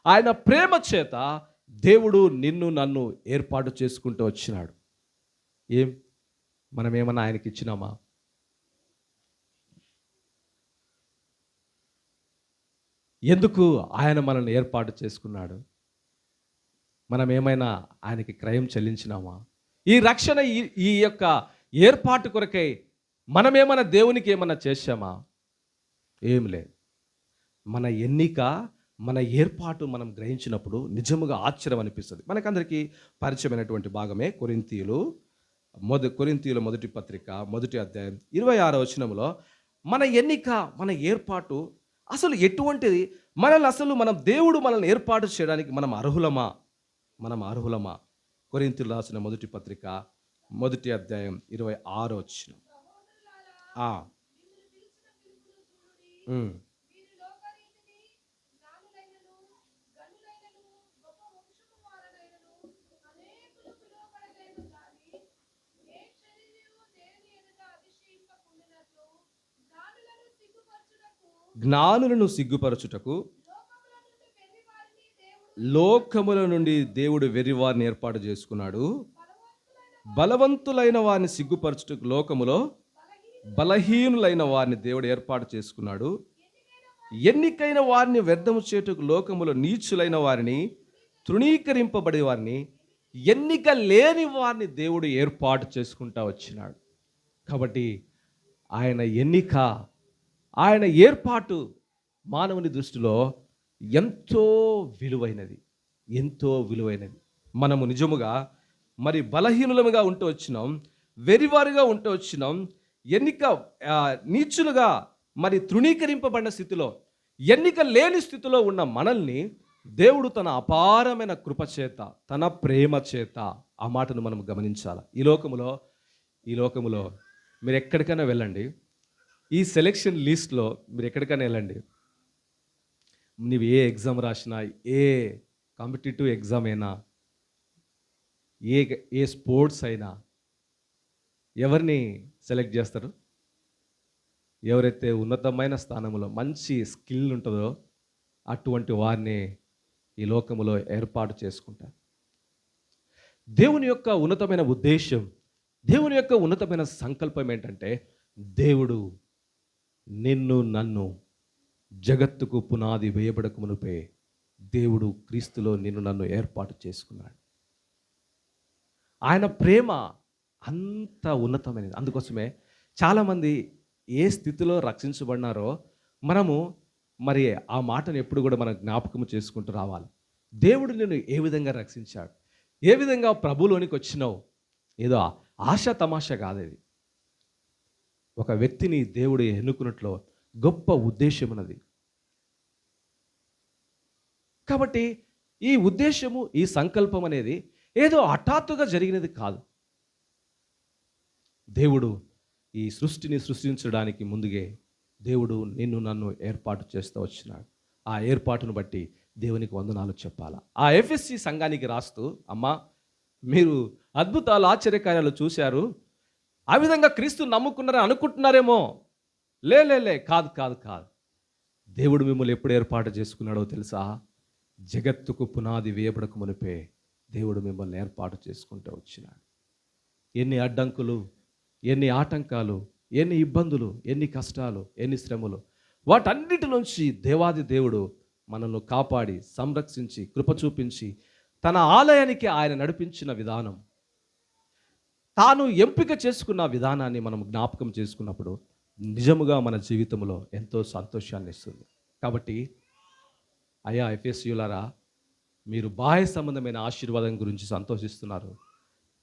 ఆయన ప్రేమ చేత దేవుడు నిన్ను నన్ను ఏర్పాటు చేసుకుంటూ వచ్చినాడు. మనం ఏమన్నా ఆయనకి ఇచ్చినామా? ఎందుకు ఆయన మనల్ని ఏర్పాటు చేసుకున్నాడు? మనం ఏమైనా ఆయనకి క్రయం చెల్లించినామా? ఈ రక్షణ, ఈ యొక్క ఏర్పాటు కొరకై మనమేమైనా దేవునికి ఏమైనా చేశామా? ఏం లేదు. మన ఎన్నిక, మన ఏర్పాటు మనం గ్రహించినప్పుడు నిజముగా ఆశ్చర్యం అనిపిస్తుంది. మనకందరికీ పరిచయమైనటువంటి భాగమే కొరింథీయుల మొదటి పత్రిక 1వ అధ్యాయం 26వ వచనంలో మన ఎన్నిక, మన ఏర్పాటు అసలు ఎటువంటిది? మన దేవుడు మనల్ని ఏర్పాటు చేయడానికి మనం అర్హులమా? కొరింథీయులు రాసిన మొదటి పత్రిక 1వ అధ్యాయం 26వ వచనం. జ్ఞానులను సిగ్గుపరచుటకు లోకముల నుండి దేవుడు వెర్రివారిని ఏర్పాటు చేసుకున్నాడు. బలవంతులైన వారిని సిగ్గుపరచుటకు లోకములో బలహీనులైన వారిని దేవుడు ఏర్పాటు చేసుకున్నాడు. ఎన్నికైన వారిని వ్యర్థము చేయుటకు లోకములో నీచులైన వారిని, తృణీకరింపబడే వారిని, ఎన్నిక లేని వారిని దేవుడు ఏర్పాటు చేసుకుంటా వచ్చినాడు. కాబట్టి ఆయన ఎన్నిక, ఆయన ఏర్పాటు మానవుని దృష్టిలో ఎంతో విలువైనది. మనము నిజముగా మరి బలహీనులముగా ఉంటూ వచ్చినాం, వెరివారుగా ఉంటూ వచ్చినాం, ఎన్నిక నీచులుగా మరి తృణీకరింపబడిన స్థితిలో, ఎన్నిక లేని స్థితిలో ఉన్న మనల్ని దేవుడు తన అపారమైన కృపచేత, తన ప్రేమ చేత, ఆ మాటను మనం గమనించాలి. ఈ లోకములో మీరు ఎక్కడికైనా వెళ్ళండి, ఈ సెలెక్షన్ లిస్ట్లో మీరు ఎక్కడికైనా వెళ్ళండి, నువ్వు ఏ ఎగ్జామ్ రాసినా, ఏ కాంపిటేటివ్ ఎగ్జామ్ అయినా, ఏ స్పోర్ట్స్ అయినా ఎవరిని సెలెక్ట్ చేస్తారు? ఎవరైతే ఉన్నతమైన స్థానంలో మంచి స్కిల్ ఉంటుందో అటువంటి వారిని ఈ లోకములో ఏర్పాటు చేసుకుంటారు. దేవుని యొక్క ఉన్నతమైన ఉద్దేశం, దేవుని యొక్క ఉన్నతమైన సంకల్పం ఏంటంటే, దేవుడు నిన్ను నన్ను జగత్తుకు పునాది వేయబడక మునుపే దేవుడు క్రీస్తులో నిన్ను నన్ను ఏర్పాటు చేసుకున్నాడు. ఆయన ప్రేమ అంత ఉన్నతమైనది. అందుకోసమే చాలామంది ఏ స్థితిలో రక్షించబడినారో మనము మరి ఆ మాటను ఎప్పుడు కూడా మనం జ్ఞాపకం చేసుకుంటూ రావాలి. దేవుడు నిన్ను ఏ విధంగా రక్షించాడు, ఏ విధంగా ప్రభులోనికి వచ్చినావు, ఏదో ఆశ తమాషా కాదు. ఇది ఒక వ్యక్తిని దేవుడు ఎన్నుకున్నట్లో గొప్ప ఉద్దేశం ఉన్నది. కాబట్టి ఈ ఉద్దేశము, ఈ సంకల్పం అనేది ఏదో హఠాత్తుగా జరిగినది కాదు. దేవుడు ఈ సృష్టిని సృష్టించడానికి ముందుగే దేవుడు నిన్ను నన్ను ఏర్పాటు చేస్తూ వచ్చినాడు. ఆ ఏర్పాటును బట్టి దేవునికి వందనాలు చెప్పాలా. ఆ ఎఫ్ఎస్సి సంఘానికి రాస్తూ, అమ్మా మీరు అద్భుతాలు ఆశ్చర్యకార్యాలు చూశారు, ఆ విధంగా క్రీస్తు నమ్ముకున్నారని అనుకుంటున్నారేమో. లే కాదు కాదు కాదు. దేవుడు మిమ్మల్ని ఎప్పుడు ఏర్పాటు చేసుకున్నాడో తెలుసా? జగత్తుకు పునాది వేయబడక మునిపే దేవుడు మిమ్మల్ని ఏర్పాటు చేసుకుంటూ వచ్చినాడు. ఎన్ని అడ్డంకులు, ఎన్ని ఆటంకాలు, ఎన్ని ఇబ్బందులు, ఎన్ని కష్టాలు, ఎన్ని శ్రమలు, వాటన్నిటి నుంచి దేవాది దేవుడు మనల్ని కాపాడి సంరక్షించి కృప చూపించి తన ఆలయానికి ఆయన నడిపించిన విధానం, తాను ఎంపిక చేసుకున్న విధానాన్ని మనం జ్ఞాపకం చేసుకున్నప్పుడు నిజముగా మన జీవితంలో ఎంతో సంతోషాన్ని ఇస్తుంది. కాబట్టి అయ్యా ఎఫెసీయులారా, మీరు బాహ్య సంబంధమైన ఆశీర్వాదం గురించి సంతోషిస్తున్నారు,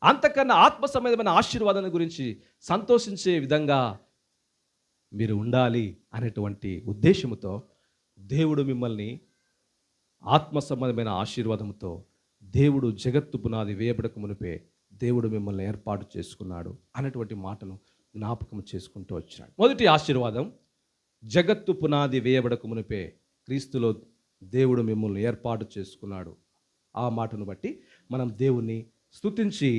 అంతకన్నా ఆత్మ సంబంధమైన ఆశీర్వాదాన్ని గురించి సంతోషించే విధంగా మీరు ఉండాలి అనేటువంటి ఉద్దేశంతో దేవుడు మిమ్మల్ని ఆత్మ సంబంధమైన ఆశీర్వాదంతో దేవుడు జగత్తు పునాది వేయబడక మునిపే దేవుడు మిమ్మల్ని ఏర్పాటు చేసుకున్నాడు అనేటువంటి మాటను జ్ఞాపకం చేసుకుంటూ వచ్చినాడు. మొదటి ఆశీర్వాదం, జగత్తు పునాది వేయబడక మునిపే క్రీస్తులో దేవుడు మిమ్మల్ని ఏర్పాటు చేసుకున్నాడు. ఆ మాటను బట్టి మనం దేవుణ్ణి స్తుతించి,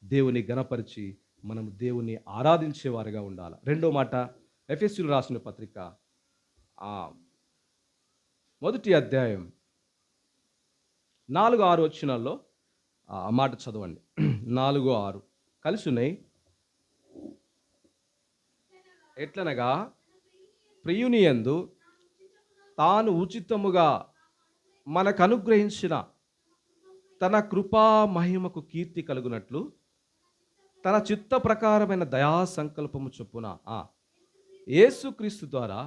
దేవుని గణపరిచి, మనం దేవుని ఆరాధించేవారుగా ఉండాలి. రెండో మాట, ఎఫెసీయులకు రాసిన పత్రిక మొదటి అధ్యాయం 4-6 వచనాల్లో ఆ మాట చదవండి. 4-6 కలిసి ఉన్నాయి. ఎట్లనగా ప్రియుని యందు తాను ఉచితముగా మనకు అనుగ్రహించిన తన కృపా మహిమకు కీర్తి కలుగునట్లు తన చిత్త ప్రకారమైన దయా సంకల్పము చొప్పున యేసుక్రీస్తు ద్వారా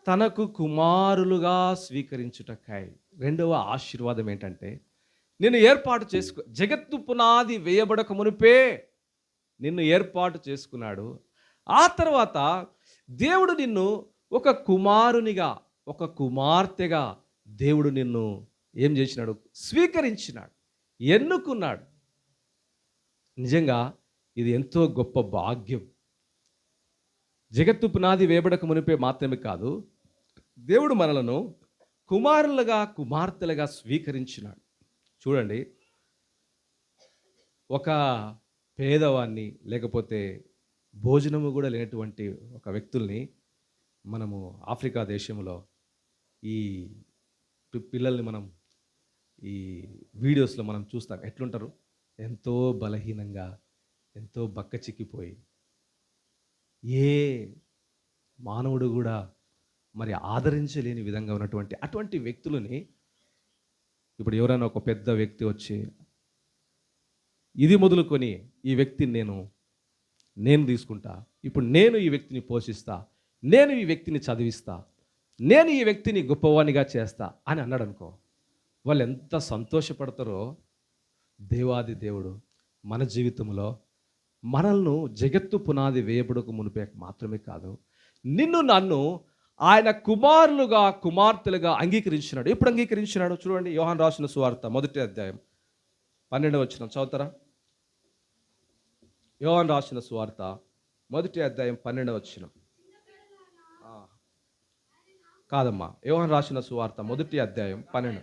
తనకు కుమారులుగా స్వీకరించుటకై. రెండవ ఆశీర్వాదం ఏంటంటే, నిన్ను ఏర్పాటు చేసుకో, జగత్తు పునాది వేయబడక మునిపే నిన్ను ఏర్పాటు చేసుకున్నాడు. ఆ తర్వాత దేవుడు నిన్ను ఒక కుమారునిగా, ఒక కుమార్తెగా దేవుడు నిన్ను ఏం చేసినాడు? స్వీకరించినాడు, ఎన్నుకున్నాడు. నిజంగా ఇది ఎంతో గొప్ప భాగ్యం. జగత్తు పునాది వేయబడక మునిపే మాత్రమే కాదు, దేవుడు మనలను కుమారులుగా కుమార్తెలుగా స్వీకరించినాడు. చూడండి, ఒక పేదవాన్ని, లేకపోతే భోజనము కూడా లేనటువంటి ఒక వ్యక్తుల్ని మనము ఆఫ్రికా దేశంలో ఈ పిల్లల్ని మనం ఈ వీడియోస్లో మనం చూస్తాం. ఎట్లుంటారు? ఎంతో బలహీనంగా, ఎంతో బక్క చిక్కిపోయి, ఏ మానవుడు కూడా మరి ఆదరించలేని విధంగా ఉన్నటువంటి అటువంటి వ్యక్తులని ఇప్పుడు ఎవరైనా ఒక పెద్ద వ్యక్తి వచ్చి, ఇది మొదలుకొని ఈ వ్యక్తిని నేను తీసుకుంటా, ఇప్పుడు నేను ఈ వ్యక్తిని పోషిస్తా, నేను ఈ వ్యక్తిని చదివిస్తా, నేను ఈ వ్యక్తిని గొప్పవానిగా చేస్తా అని అన్నాడు అనుకో, వాళ్ళు ఎంత సంతోషపడతారో. దేవాది దేవుడు మన జీవితంలో మనల్ని జగత్తు పునాది వేయబడకు మునిపే మాత్రమే కాదు, నిన్ను నన్ను ఆయన కుమారులుగా కుమార్తెలుగా అంగీకరించినాడు. ఎప్పుడు అంగీకరించినాడు? చూడండి, యోహాను రాసిన సువార్త మొదటి అధ్యాయం 12వ వచనం చదువుతారా? యోహాను రాసిన సువార్త మొదటి అధ్యాయం 12వ వచనం. కాదమ్మా, యోహాను రాసిన సువార్త మొదటి అధ్యాయం 12.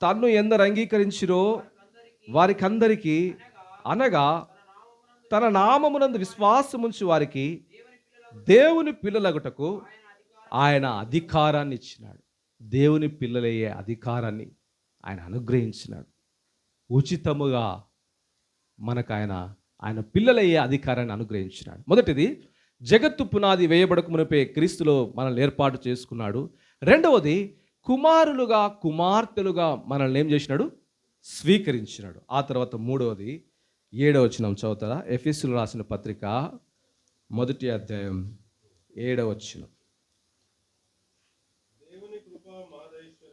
తన్ను ఎందరు అంగీకరించిరో వారికందరికీ, అనగా తన నామమునందు విశ్వాసముంచి వారికి దేవుని పిల్లలగుటకు ఆయన అధికారాన్ని ఇచ్చినాడు. దేవుని పిల్లలయ్యే అధికారాన్ని ఆయన అనుగ్రహించినాడు. ఉచితముగా మనకు ఆయన పిల్లలయ్యే అధికారాన్ని అనుగ్రహించినాడు. మొదటిది, జగత్తు పునాది వేయబడక మునిపే క్రీస్తులో మనల్ని ఏర్పాటు చేసుకున్నాడు. రెండవది, కుమారులుగా కుమార్తెలుగా మనల్ని ఏం చేసినాడు? స్వీకరించినాడు. ఆ తర్వాత మూడవది, 7వ వచనం చదువుతారా? ఎఫెసీయులకు రాసిన పత్రిక 1వ అధ్యాయం 7వ వచనం.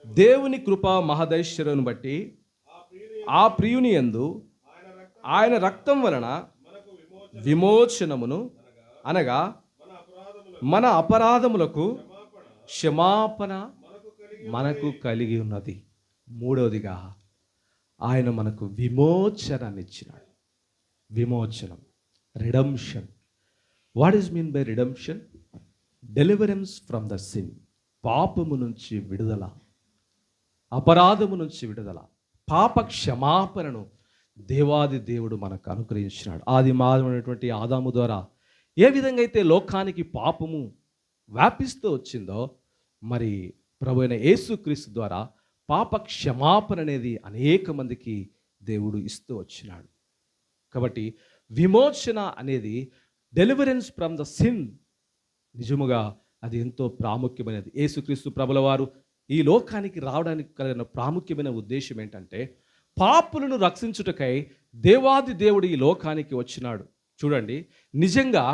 దేవుని కృప మహదైశ్వర్యను బట్టి ఆ ప్రియుని యందు ఆయన రక్తం వలన విమోచనమును, అనగా మన అపరాధములకు క్షమాపణ మనకు కలిగి ఉన్నది. మూడవదిగా, ఆయన మనకు విమోచనాన్ని ఇచ్చినాడు. విమోచనం, redemption. What is mean by redemption? Deliverance from the sin. పాపము నుంచి విడుదల, అపరాధము నుంచి విడుదల, పాప క్షమాపణను దేవాది దేవుడు మనకు అనుగ్రహించినాడు. ఆది మానవుడైనటువంటి ఆదాము ద్వారా ఏ విధంగా అయితే లోకానికి పాపము వ్యాపిస్తూ వచ్చిందో, మరి ప్రభు అయిన యేసుక్రీస్తు ద్వారా పాప క్షమాపణ అనేది అనేక మందికి దేవుడు ఇస్తూ వచ్చినాడు. కాబట్టి విమోచన అనేది, డెలివరెన్స్ ఫ్రమ్ ద సిన్, నిజముగా అది ఎంతో ప్రాముఖ్యమైనది. యేసుక్రీస్తు ప్రభుల వారు ఈ లోకానికి రావడానికి కలిగిన ప్రాముఖ్యమైన ఉద్దేశం ఏంటంటే, పాపులను రక్షించుటకై దేవాది దేవుడు ఈ లోకానికి వచ్చినాడు. చూడండి, నిజంగా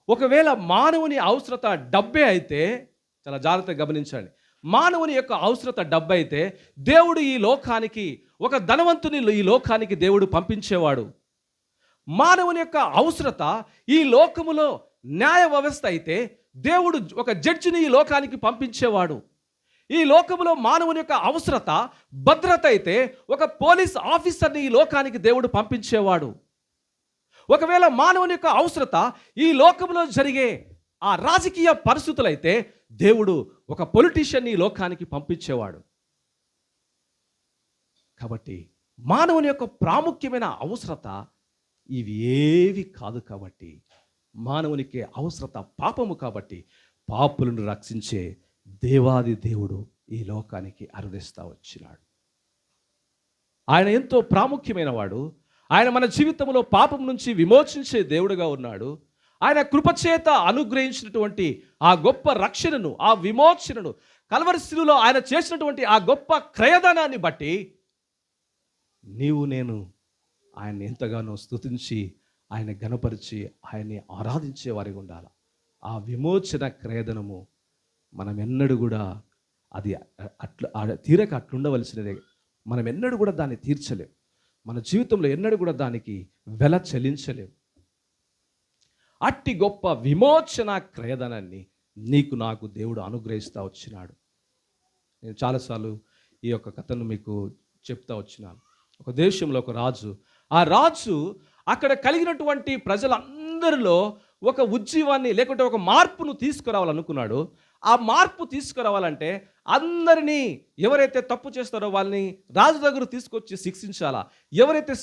ఒకవేళ మానవుని అవసరత డబ్బే అయితే, చాలా జాగ్రత్తగా గమనించండి, మానవుని యొక్క అవసరత డబ్బు అయితే దేవుడు ఈ లోకానికి ఒక ధనవంతుని ఈ లోకానికి దేవుడు పంపించేవాడు. మానవుని యొక్క అవసరత ఈ లోకములో న్యాయ వ్యవస్థ అయితే దేవుడు ఒక జడ్జిని ఈ లోకానికి పంపించేవాడు. ఈ లోకములో మానవుని యొక్క అవసరత భద్రత అయితే ఒక పోలీస్ ఆఫీసర్ని ఈ లోకానికి దేవుడు పంపించేవాడు. ఒకవేళ మానవుని యొక్క అవసరత ఈ లోకంలో జరిగే ఆ రాజకీయ పరిస్థితులైతే దేవుడు ఒక పొలిటీషియన్ని ఈ లోకానికి పంపించేవాడు. కాబట్టి మానవుని యొక్క ప్రాముఖ్యమైన అవసరత ఇవి ఏవి కాదు. కాబట్టి మానవునికి అవసరత పాపము. కాబట్టి పాపులను రక్షించే దేవాది దేవుడు ఈ లోకానికి అరుదిస్తా వచ్చినాడు. ఆయన ఎంతో ప్రాముఖ్యమైన వాడు. ఆయన మన జీవితంలో పాపం నుంచి విమోచించే దేవుడుగా ఉన్నాడు. ఆయన కృపచేత అనుగ్రహించినటువంటి ఆ గొప్ప రక్షణను, ఆ విమోచనను, కల్వరి శిలువలో ఆయన చేసినటువంటి ఆ గొప్ప క్రయధనాన్ని బట్టి నీవు నేను ఆయన్ని ఎంతగానో స్తుతించి, ఆయన గణపరిచి, ఆయన్ని ఆరాధించే వారిగా ఉండాలి. ఆ విమోచన క్రయధనము మనం ఎన్నడూ కూడా అది తీరక అట్లుండవలసినదే. మనం ఎన్నడూ కూడా దాన్ని తీర్చలేం. మన జీవితంలో ఎన్నడూ కూడా దానికి వెల చెల్లించలేం. అట్టి గొప్ప విమోచన క్రయధనాన్ని నీకు నాకు దేవుడు అనుగ్రహిస్తూ వచ్చినాడు. నేను చాలాసార్లు ఈ యొక్క కథను మీకు చెప్తా వచ్చినాను. ఒక దేశంలో ఒక రాజు, ఆ రాజు అక్కడ కలిగినటువంటి ప్రజలందరిలో ఒక ఉజ్జీవాన్ని లేకుంటే ఒక మార్పును తీసుకురావాలనుకున్నాడు. ఆ మార్పు తీసుకురావాలంటే అందరినీ, ఎవరైతే తప్పు చేస్తారో వాళ్ళని రాజు దగ్గర తీసుకొచ్చి శిక్షించాలా. ఎవరైతే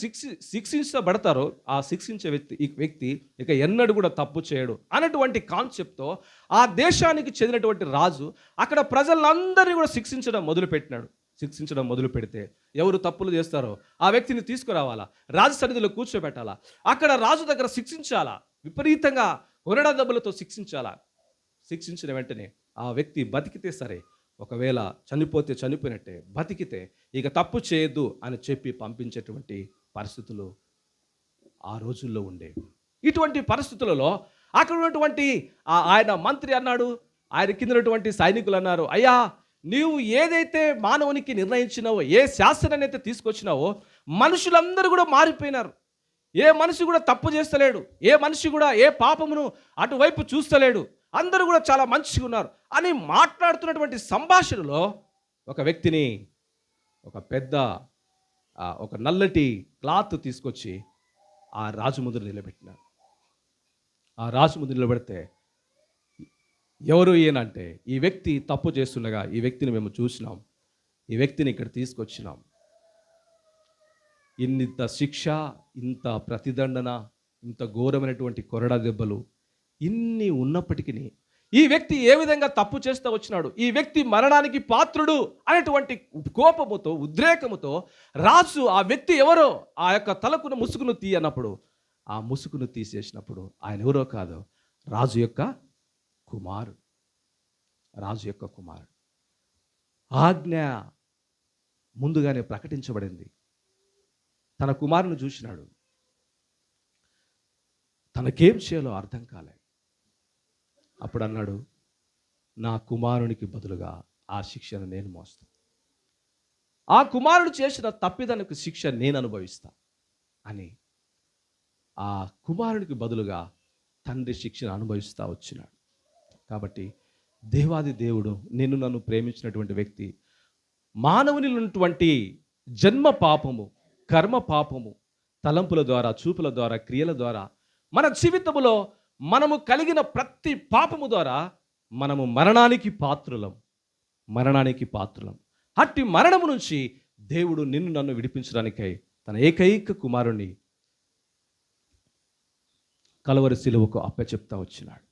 శిక్షించబడతారో ఆ శిక్షించే వ్యక్తి ఇక ఎన్నడూ కూడా తప్పు చేయడు అన్నటువంటి కాన్సెప్ట్తో ఆ దేశానికి చెందినటువంటి రాజు అక్కడ ప్రజలందరినీ కూడా శిక్షించడం మొదలు పెడితే ఎవరు తప్పులు చేస్తారో ఆ వ్యక్తిని తీసుకురావాలా, రాజు సన్నిధిలో కూర్చోబెట్టాలా, అక్కడ రాజు దగ్గర శిక్షించాలా, విపరీతంగా కొరడా దెబ్బలతో శిక్షించాలా. శిక్షించిన వెంటనే ఆ వ్యక్తి బతికితే సరే, ఒకవేళ చనిపోతే చనిపోయినట్టే, బతికితే ఇక తప్పు చేయొద్దు అని చెప్పి పంపించేటువంటి పరిస్థితులు ఆ రోజుల్లో ఉండేవి. ఇటువంటి పరిస్థితులలో అక్కడ ఉన్నటువంటి ఆయన మంత్రి అన్నాడు, ఆయన కింద ఉన్నటువంటి సైనికులు అన్నారు, అయ్యా నీవు ఏదైతే మానవునికి నిర్ణయించినావో, ఏ శాసనాన్ని అయితే తీసుకొచ్చినావో, మనుషులందరూ కూడా మారిపోయినారు. ఏ మనిషి కూడా తప్పు చేస్తలేడు, ఏ మనిషి కూడా ఏ పాపమును అటువైపు చూస్తలేడు, అందరూ కూడా చాలా మంచిగా ఉన్నారు అని మాట్లాడుతున్నటువంటి సంభాషణలో ఒక వ్యక్తిని, ఒక పెద్ద ఒక నల్లటి క్లాత్ తీసుకొచ్చి ఆ రాజు ముందు నిలబెట్టినారు. ఆ రాజు ముందు నిలబెడితే, ఎవరు ఈయనంటే, ఈ వ్యక్తి తప్పు చేస్తుండగా ఈ వ్యక్తిని మేము చూసినాం, ఈ వ్యక్తిని ఇక్కడ తీసుకొచ్చినాం, ఇంత శిక్ష, ఇంత ప్రతిదండన, ఇంత ఘోరమైనటువంటి కొరడా దెబ్బలు ఇన్ని ఉన్నప్పటికీ ఈ వ్యక్తి ఏ విధంగా తప్పు చేస్తూ వచ్చినాడు, ఈ వ్యక్తి మరణానికి పాత్రుడు అనేటువంటి కోపముతో, ఉద్రేకముతో రాజు ఆ వ్యక్తి ఎవరో ఆ యొక్క తలకున్న ముసుగును తీయనప్పుడు, ఆ ముసుగును తీసేసినప్పుడు ఆయన ఎవరో కాదు, రాజు యొక్క కుమారుడు. రాజు యొక్క కుమారుడు. ఆజ్ఞ ముందుగానే ప్రకటించబడింది. తన కుమారుని చూసినాడు, తనకేం చేయాలో అర్థం కాలే. అప్పుడు అన్నాడు, నా కుమారునికి బదులుగా ఆ శిక్షను నేను మోస్తాను, ఆ కుమారుడు చేసిన తప్పిదానికి శిక్ష నేను అనుభవిస్తా అని ఆ కుమారునికి బదులుగా తండ్రి శిక్షను అనుభవిస్తూ వచ్చినాడు. కాబట్టి దేవాది దేవుడు నిన్ను నన్ను ప్రేమించినటువంటి వ్యక్తి మానవునిలో ఉన్నటువంటి జన్మ పాపము, కర్మ పాపము, తలంపుల ద్వారా, చూపుల ద్వారా, క్రియల ద్వారా, మన జీవితంలో మనము కలిగిన ప్రతి పాపము ద్వారా మనము మరణానికి పాత్రులం. అట్టి మరణము నుంచి దేవుడు నిన్ను నన్ను విడిపించడానికై తన ఏకైక కుమారుణ్ణి కలవరి శిలువకు అప్పచెప్తా వచ్చినాడు.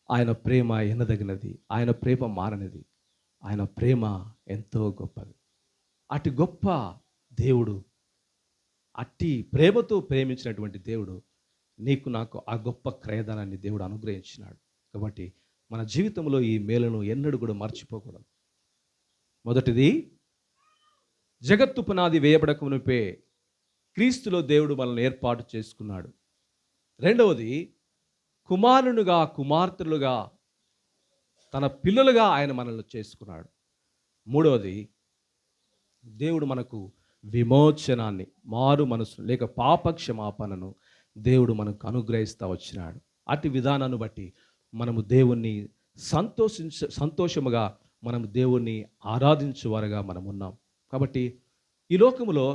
ఆయన ప్రేమ ఎన్నదగినది, ఆయన ప్రేమ మారనిది, ఆయన ప్రేమ ఎంతో గొప్పది. అటు గొప్ప దేవుడు, అట్టి ప్రేమతో ప్రేమించినటువంటి దేవుడు నీకు నాకు ఆ గొప్ప క్రయదానాన్ని దేవుడు అనుగ్రహించినాడు. కాబట్టి మన జీవితంలో ఈ మేలును ఎన్నడూ కూడా మర్చిపోకూడదు. మొదటిది, జగత్తు పునాది వేయబడక మునిపే క్రీస్తులో దేవుడు మనల్ని ఏర్పాటు చేసుకున్నాడు. రెండవది, కుమారునుగా, కుమార్తెలుగా, తన పిల్లలుగా ఆయన మనల్ని చేసుకున్నాడు. మూడవది, దేవుడు మనకు విమోచనాన్ని, మారు మనసు లేక పాప క్షమాపణను దేవుడు మనకు అనుగ్రహిస్తూ వచ్చినాడు. అటు విధానాన్ని బట్టి మనము దేవుణ్ణి సంతోషముగా మనము దేవుణ్ణి ఆరాధించేవారుగా మనం ఉన్నాం. కాబట్టి ఈ లోకములో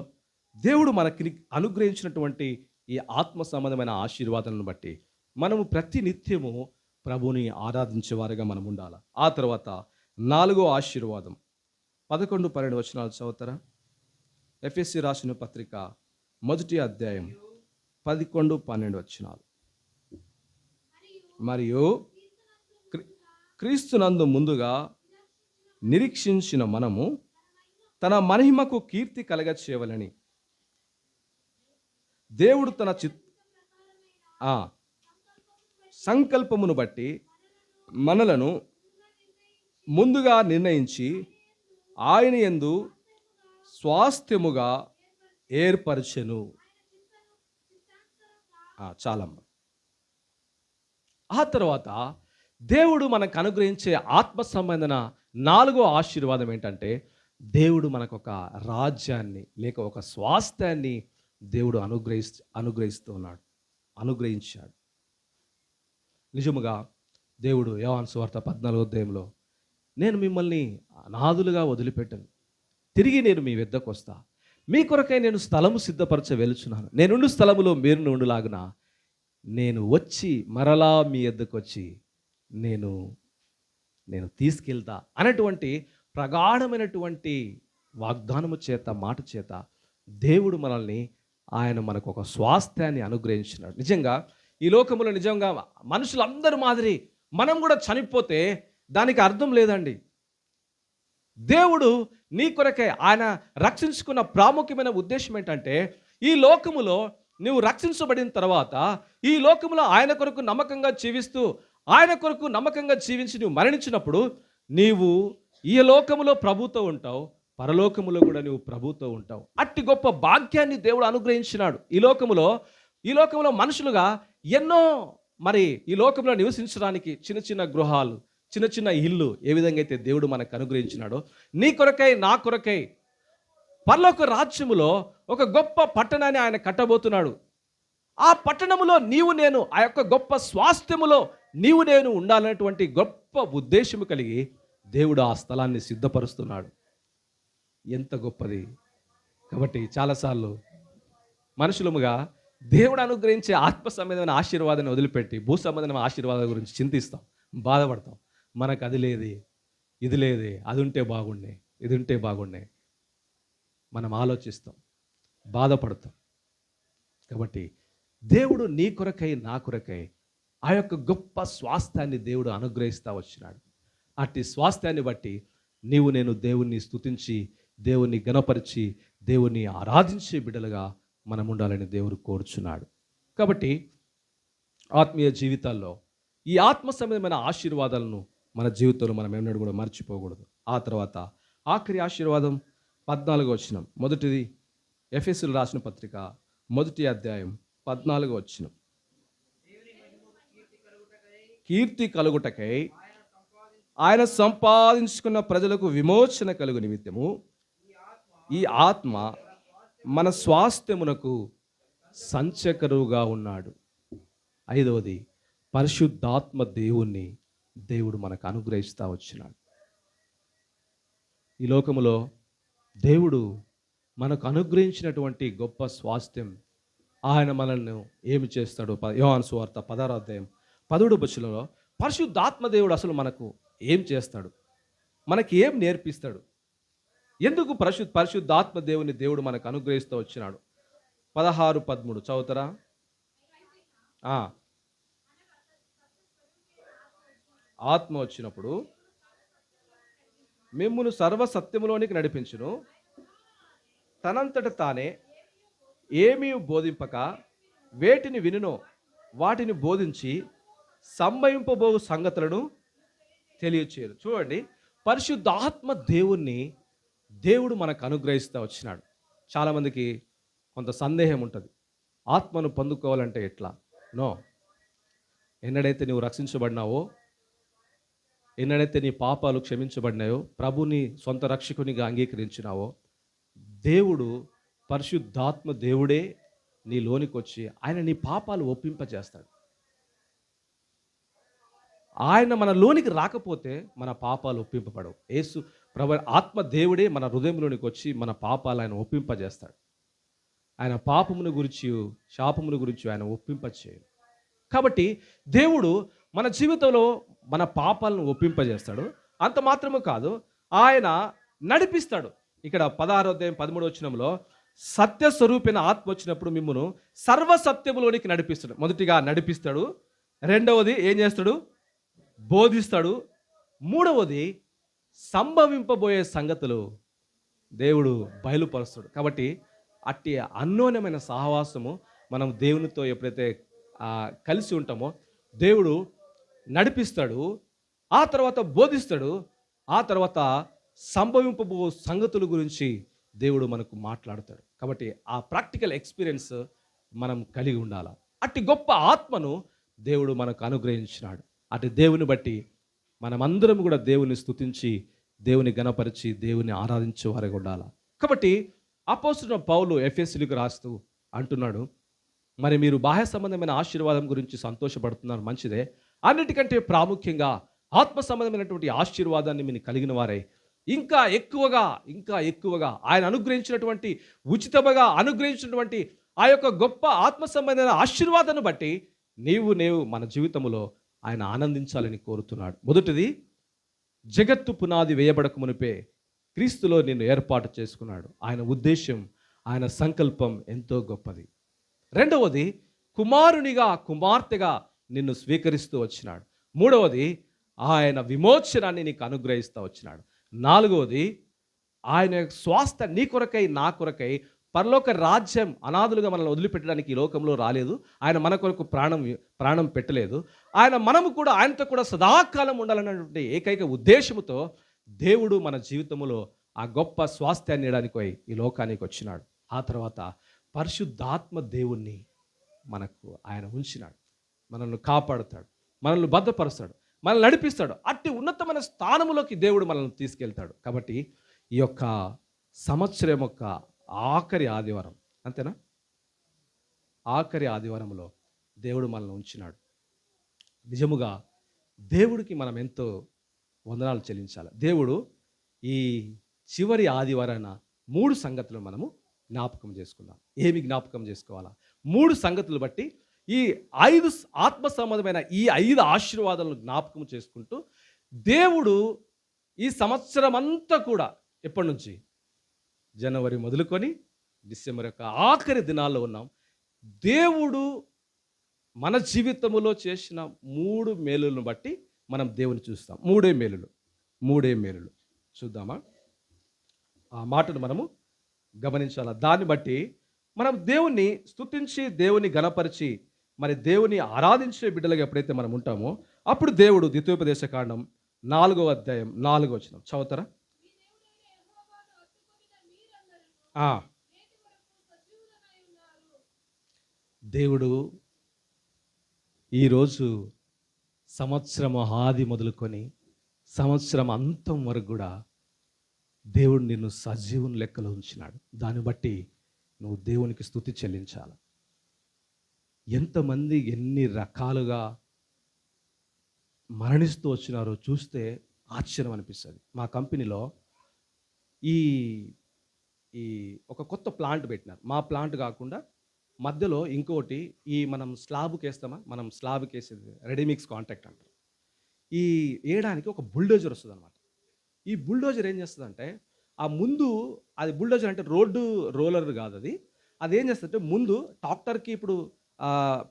దేవుడు మనకి అనుగ్రహించినటువంటి ఈ ఆత్మ సంబంధమైన ఆశీర్వాదాలను బట్టి మనము ప్రతి నిత్యము ప్రభువుని ఆరాధించేవారుగా మనం ఉండాలి. ఆ తర్వాత 4వ ఆశీర్వాదం 11-12 వచనాలు చదువుతారా? ఎఫెసీ రాసిన పత్రిక 1వ అధ్యాయం 11-12 వచనాలు. మరియు క్రీస్తునందు ముందుగా నిరీక్షించిన మనము తన మహిమకు కీర్తి కలగ చేయవలని దేవుడు తన సంకల్పమును బట్టి మనలను ముందుగా నిర్ణయించి ఆయన యందు స్వాస్థ్యముగా ఏర్పరచెను. చాలమ్మ. ఆ తర్వాత దేవుడు మనకు అనుగ్రహించే ఆత్మ సంబంధన 4వ ఆశీర్వాదం ఏంటంటే, దేవుడు మనకు ఒక రాజ్యాన్ని లేక ఒక స్వాస్థ్యాన్ని దేవుడు అనుగ్రహించాడు. నిజముగా దేవుడు యోహాను సువార్త 14వ అధ్యాయంలో, నేను మిమ్మల్ని అనాథులుగా వదిలిపెట్టను, తిరిగి నేను మీ వద్దకు వస్తా, మీ కొరకై నేను స్థలము సిద్ధపరచ వెలుచున్నాను, నేనుండు స్థలములో మీరు నుండులాగున నేను వచ్చి మరలా మీ వద్దకు వచ్చి నేను తీసుకెళ్తా అనేటువంటి ప్రగాఢమైనటువంటి వాగ్దానము చేత, మాట చేత దేవుడు మనల్ని, ఆయన మనకు ఒక స్వాస్థ్యాన్ని అనుగ్రహించినాడు. నిజంగా ఈ లోకంలో నిజంగా మనుషులందరూ మాదిరి మనం కూడా చనిపోతే దానికి అర్థం లేదండి. దేవుడు నీ కొరకే ఆయన రక్షించుకున్న ప్రాముఖ్యమైన ఉద్దేశం ఏంటంటే, ఈ లోకములో నువ్వు రక్షించబడిన తర్వాత ఈ లోకములో ఆయన కొరకు నమ్మకంగా జీవిస్తూ, ఆయన కొరకు నమ్మకంగా జీవించి నువ్వు మరణించినప్పుడు నీవు ఈ లోకములో ప్రభుతో ఉంటావు, పరలోకములో కూడా నువ్వు ప్రభుతో ఉంటావు. అట్టి గొప్ప భాగ్యాన్ని దేవుడు అనుగ్రహించినాడు. ఈ లోకంలో మనుషులుగా ఎన్నో ఈ లోకంలో నివసించడానికి చిన్న చిన్న గృహాలు, చిన్న చిన్న ఇల్లు ఏ విధంగా అయితే దేవుడు మనకు అనుగ్రహించినాడో, నీ కొరకై, నా కొరకై పరలోక రాజ్యములో ఒక గొప్ప పట్టణాన్ని ఆయన కట్టబోతున్నాడు. ఆ పట్టణములో నీవు నేను, ఆ యొక్క గొప్ప స్వాస్థ్యములో నీవు నేను ఉండాలనేటువంటి గొప్ప ఉద్దేశము కలిగి దేవుడు ఆ స్థలాన్ని సిద్ధపరుస్తున్నాడు. ఎంత గొప్పది! కాబట్టి చాలాసార్లు మనుషులముగా దేవుడు అనుగ్రహించే ఆత్మ సంబంధమైన ఆశీర్వాదాన్ని వదిలిపెట్టి భూ సంబంధమైన ఆశీర్వాదాల గురించి చింతిస్తాం, బాధపడతాం. మనకు అది లేదే, ఇది లేదే, అది ఉంటే బాగుండే, ఇది ఉంటే బాగుండే మనం ఆలోచిస్తాం, బాధపడతాం. కాబట్టి దేవుడు నీ కొరకై నా కొరకై ఆ యొక్క గొప్ప స్వాస్థ్యాన్ని దేవుడు అనుగ్రహిస్తూ వచ్చినాడు. అట్టి స్వాస్థ్యాన్ని బట్టి నేను దేవుణ్ణి స్తుతించి, దేవుణ్ణి గణపరిచి, దేవుణ్ణి ఆరాధించే బిడ్డలుగా మనం ఉండాలని దేవుడు కోరుచున్నాడు. కాబట్టి ఆత్మీయ జీవితాల్లో ఈ ఆత్మ సంబంధమైన ఆశీర్వాదాలను మన జీవితంలో మనం ఏమన్నాడు కూడా మర్చిపోకూడదు. ఆ తర్వాత ఆఖరి ఆశీర్వాదం 14వ వచనం. మొదటిది ఎఫెసీయులు రాసిన పత్రిక 1వ అధ్యాయం 14వ వచనం. కీర్తి కలుగుటకై ఆయన సంపాదించుకున్న ప్రజలకు విమోచన కలుగు నిమిత్తము ఈ ఆత్మ మన స్వాస్థ్యమునకు సంచకరువుగా ఉన్నాడు. 5వది పరిశుద్ధాత్మ దేవుడు మనకు అనుగ్రహిస్తూ వచ్చినాడు. ఈ లోకములో దేవుడు మనకు అనుగ్రహించినటువంటి గొప్ప స్వాస్థ్యం, ఆయన మనల్ని ఏమి చేస్తాడు? యోహాను సువార్త 16వ అధ్యాయం 17వ వచనంలో పరిశుద్ధాత్మ దేవుడు అసలు మనకు ఏం చేస్తాడు, మనకి ఏం నేర్పిస్తాడు, ఎందుకు పరిశుద్ధాత్మ దేవుడు మనకు అనుగ్రహిస్తూ వచ్చినాడు? 16-13 చదువుతారా? ఆత్మ వచ్చినప్పుడు మిమ్మును సర్వ సత్యములోనికి నడిపించును, తనంతట తానే ఏమీ బోధింపక వేటిని వినునో వాటిని బోధించి సంభవింపబోగు సంగతులను తెలియచేయరు. చూడండి, పరిశుద్ధాత్మ దేవుడు మనకు అనుగ్రహిస్తూ వచ్చినాడు. చాలామందికి కొంత సందేహం ఉంటుంది, ఆత్మను పొందుకోవాలంటే ఎట్లా? నో, ఎన్నడైతే నువ్వు రక్షించబడినావో, ఎన్నడైతే నీ పాపాలు క్షమించబడినాయో, ప్రభుని సొంత రక్షకునిగా అంగీకరించినావో, దేవుడు పరిశుద్ధాత్మ దేవుడే నీ లోనికి వచ్చి ఆయన నీ పాపాలు ఒప్పింపజేస్తాడు. ఆయన మన లోనికి రాకపోతే మన పాపాలు ఒప్పింపబడవు. యేసు ప్రభు ఆత్మ దేవుడే మన హృదయంలోనికి వచ్చి మన పాపాలు ఆయన ఒప్పింపజేస్తాడు. ఆయన పాపమును గురించి, శాపమును గురించి ఆయన ఒప్పింపచేయడు. కాబట్టి దేవుడు మన జీవితంలో మన పాపాలను ఒప్పింపజేస్తాడు. అంత మాత్రమే కాదు, ఆయన నడిపిస్తాడు. ఇక్కడ 16వ అధ్యాయం 13వ వచనంలో సత్యస్వరూపైన ఆత్మ వచ్చినప్పుడు మిమ్మును సర్వసత్యములోనికి నడిపిస్తాడు. మొదటిగా నడిపిస్తాడు, రెండవది ఏం చేస్తాడు? బోధిస్తాడు, మూడవది సంభవింపబోయే సంగతులు దేవుడు బయలుపరుస్తాడు. కాబట్టి అట్టి అన్యోన్యమైన సహవాసము మనం దేవునితో ఎప్పుడైతే కలిసి ఉంటామో దేవుడు నడిపిస్తాడు, ఆ తర్వాత బోధిస్తాడు, ఆ తర్వాత సంభవింపబో సంగతుల గురించి దేవుడు మనకు మాట్లాడతాడు. కాబట్టి ఆ ప్రాక్టికల్ ఎక్స్పీరియన్స్ మనం కలిగి ఉండాలి. అట్టి గొప్ప ఆత్మను దేవుడు మనకు అనుగ్రహించినాడు. అటు దేవుని బట్టి మనమందరం కూడా దేవుని స్తుతించి, దేవుని గణపరిచి, దేవుని ఆరాధించే వారిగా ఉండాలి. కాబట్టి అపోస్తలుడైన పౌలు ఎఫెసీయులకు రాస్తూ అంటున్నాడు, మరి మీరు బాహ్య సంబంధమైన ఆశీర్వాదం గురించి సంతోషపడుతున్నారు, మంచిదే. అన్నిటికంటే ప్రాముఖ్యంగా ఆత్మ సంబంధమైనటువంటి ఆశీర్వాదాన్ని మీరు కలిగిన వారై ఇంకా ఎక్కువగా ఆయన అనుగ్రహించినటువంటి, ఉచితముగా అనుగ్రహించినటువంటి ఆ యొక్క గొప్ప ఆత్మ సంబంధమైన ఆశీర్వాదాన్ని బట్టి నీవు మన జీవితంలో ఆయన ఆనందించాలని కోరుతున్నాడు. మొదటిది, జగత్తు పునాది వేయబడక మునిపే క్రీస్తులో నిన్ను ఏర్పాటు చేసుకున్నాడు. ఆయన ఉద్దేశం, ఆయన సంకల్పం ఎంతో గొప్పది. రెండవది, కుమారునిగా కుమార్తెగా నిన్ను స్వీకరిస్తూ వచ్చినాడు. మూడవది, ఆయన విమోచనాన్ని నీకు అనుగ్రహిస్తూ వచ్చినాడు. నాలుగవది, ఆయన స్వాస్థ నీ కొరకై నా కొరకై పరలోక రాజ్యం అనాథులుగా మనల్ని వదిలిపెట్టడానికి ఈ లోకంలో రాలేదు. ఆయన మన కొరకు ప్రాణం పెట్టలేదు. మనము కూడా ఆయనతో కూడా సదాకాలం ఉండాలన్నటువంటి ఏకైక ఉద్దేశంతో దేవుడు మన జీవితంలో ఆ గొప్ప స్వాస్థ్యాన్ని ఇవ్వడానికి ఈ లోకానికి వచ్చినాడు. ఆ తర్వాత పరిశుద్ధాత్మ దేవుణ్ణి మనకు ఆయన ఉంచినాడు. మనల్ని కాపాడుతాడు, మనల్ని భద్రపరుస్తాడు, మనల్ని నడిపిస్తాడు. అట్టి ఉన్నతమైన స్థానంలోకి దేవుడు మనల్ని తీసుకెళ్తాడు. కాబట్టి ఈ యొక్క సంవత్సరం యొక్క ఆఖరి ఆదివారం, అంతేనా, ఆఖరి ఆదివారంలో దేవుడు మనల్ని ఉంచినాడు. నిజముగా దేవుడికి మనం ఎంతో వందనాలు చెల్లించాలి. దేవుడు ఈ చివరి ఆదివారాన 3 సంగతులు మనము జ్ఞాపకం చేసుకుందాం. ఏమి జ్ఞాపకం చేసుకోవాలా? 3 సంగతులు బట్టి ఈ 5 ఆత్మ సంబంధమైన ఈ 5 ఆశీర్వాదాలను జ్ఞాపకం చేసుకుంటూ దేవుడు ఈ సంవత్సరం అంతా కూడా, ఎప్పటి నుంచి, జనవరి మొదలుకొని డిసెంబర్ యొక్క ఆఖరి దినాల్లో ఉన్నాం, దేవుడు మన జీవితంలో చేసిన 3 మేలులను బట్టి మనం దేవుని చూస్తాం. మూడే మేలులు చూద్దామా? ఆ మాటను మనము గమనించాలా. దాన్ని బట్టి మనం దేవుణ్ణి స్తుతించి, దేవుని ఘనపరిచి, మరి దేవుని ఆరాధించే బిడ్డలుగా ఎప్పుడైతే మనం ఉంటామో, అప్పుడు దేవుడు ద్వితీయోపదేశ కాండం 4వ అధ్యాయం 4వ వచనం చదువుతారా? ఆ, దేవుడు ఈరోజు సంవత్సరం ఆది మొదలుకొని సంవత్సరం అంతం వరకు కూడా దేవుడు నిన్ను సజీవుని లెక్కలో ఉంచినాడు. దాన్ని బట్టి నువ్వు దేవునికి స్తుతి చెల్లించాలి. ఎంతమంది ఎన్ని రకాలుగా మరణిస్తూ వచ్చినారో చూస్తే ఆశ్చర్యం అనిపిస్తుంది. మా కంపెనీలో ఈ ఈ ఒక కొత్త ప్లాంట్ పెట్టినారు. మా ప్లాంట్ కాకుండా మధ్యలో ఇంకోటి, ఈ మనం స్లాబ్కి వేస్తామా, మనం స్లాబ్కి వేసేది రెడీమిక్స్ కాంట్రాక్ట్ అంటారు. ఈ వేయడానికి ఒక బుల్డోజర్ వస్తుంది అనమాట. ఈ బుల్డోజర్ ఏం చేస్తుందంటే, ఆ ముందు, అది బుల్డోజర్ అంటే రోడ్డు రోలర్ కాదు అది. అది ఏం చేస్తుందంటే, ముందు ట్రాక్టర్కి ఇప్పుడు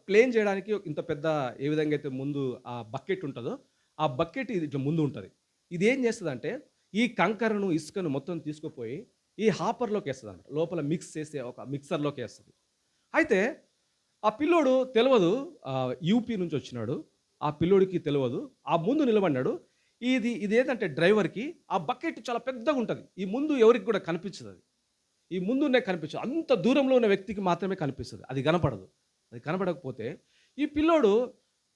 ప్లేన్ చేయడానికి ఇంత పెద్ద ఏ విధంగా అయితే ముందు ఆ బకెట్ ఉంటుందో, ఆ బకెట్ ఇది ఇట్లా ముందు ఉంటుంది. ఇది ఏం చేస్తుందంటే, ఈ కంకరను ఇసుకను మొత్తం తీసుకుపోయి ఈ హాపర్లోకి వేస్తుంది అనమాట. లోపల మిక్స్ చేసే ఒక మిక్సర్లోకి వేస్తుంది. అయితే ఆ పిల్లోడు తెలియదు, యూపీ నుంచి వచ్చినాడు. ఆ పిల్లోడికి తెలియదు. ఆ ముందు నిలబడినాడు. ఇదేంటంటే డ్రైవర్కి ఆ బకెట్ చాలా పెద్దగా ఉంటుంది. ఈ ముందు ఎవరికి కూడా కనిపించదు. అది ఈ ముందునే కనిపించదు. అంత దూరంలో ఉన్న వ్యక్తికి మాత్రమే కనిపిస్తుంది. అది కనపడదు. అది కనపడకపోతే ఈ పిల్లోడు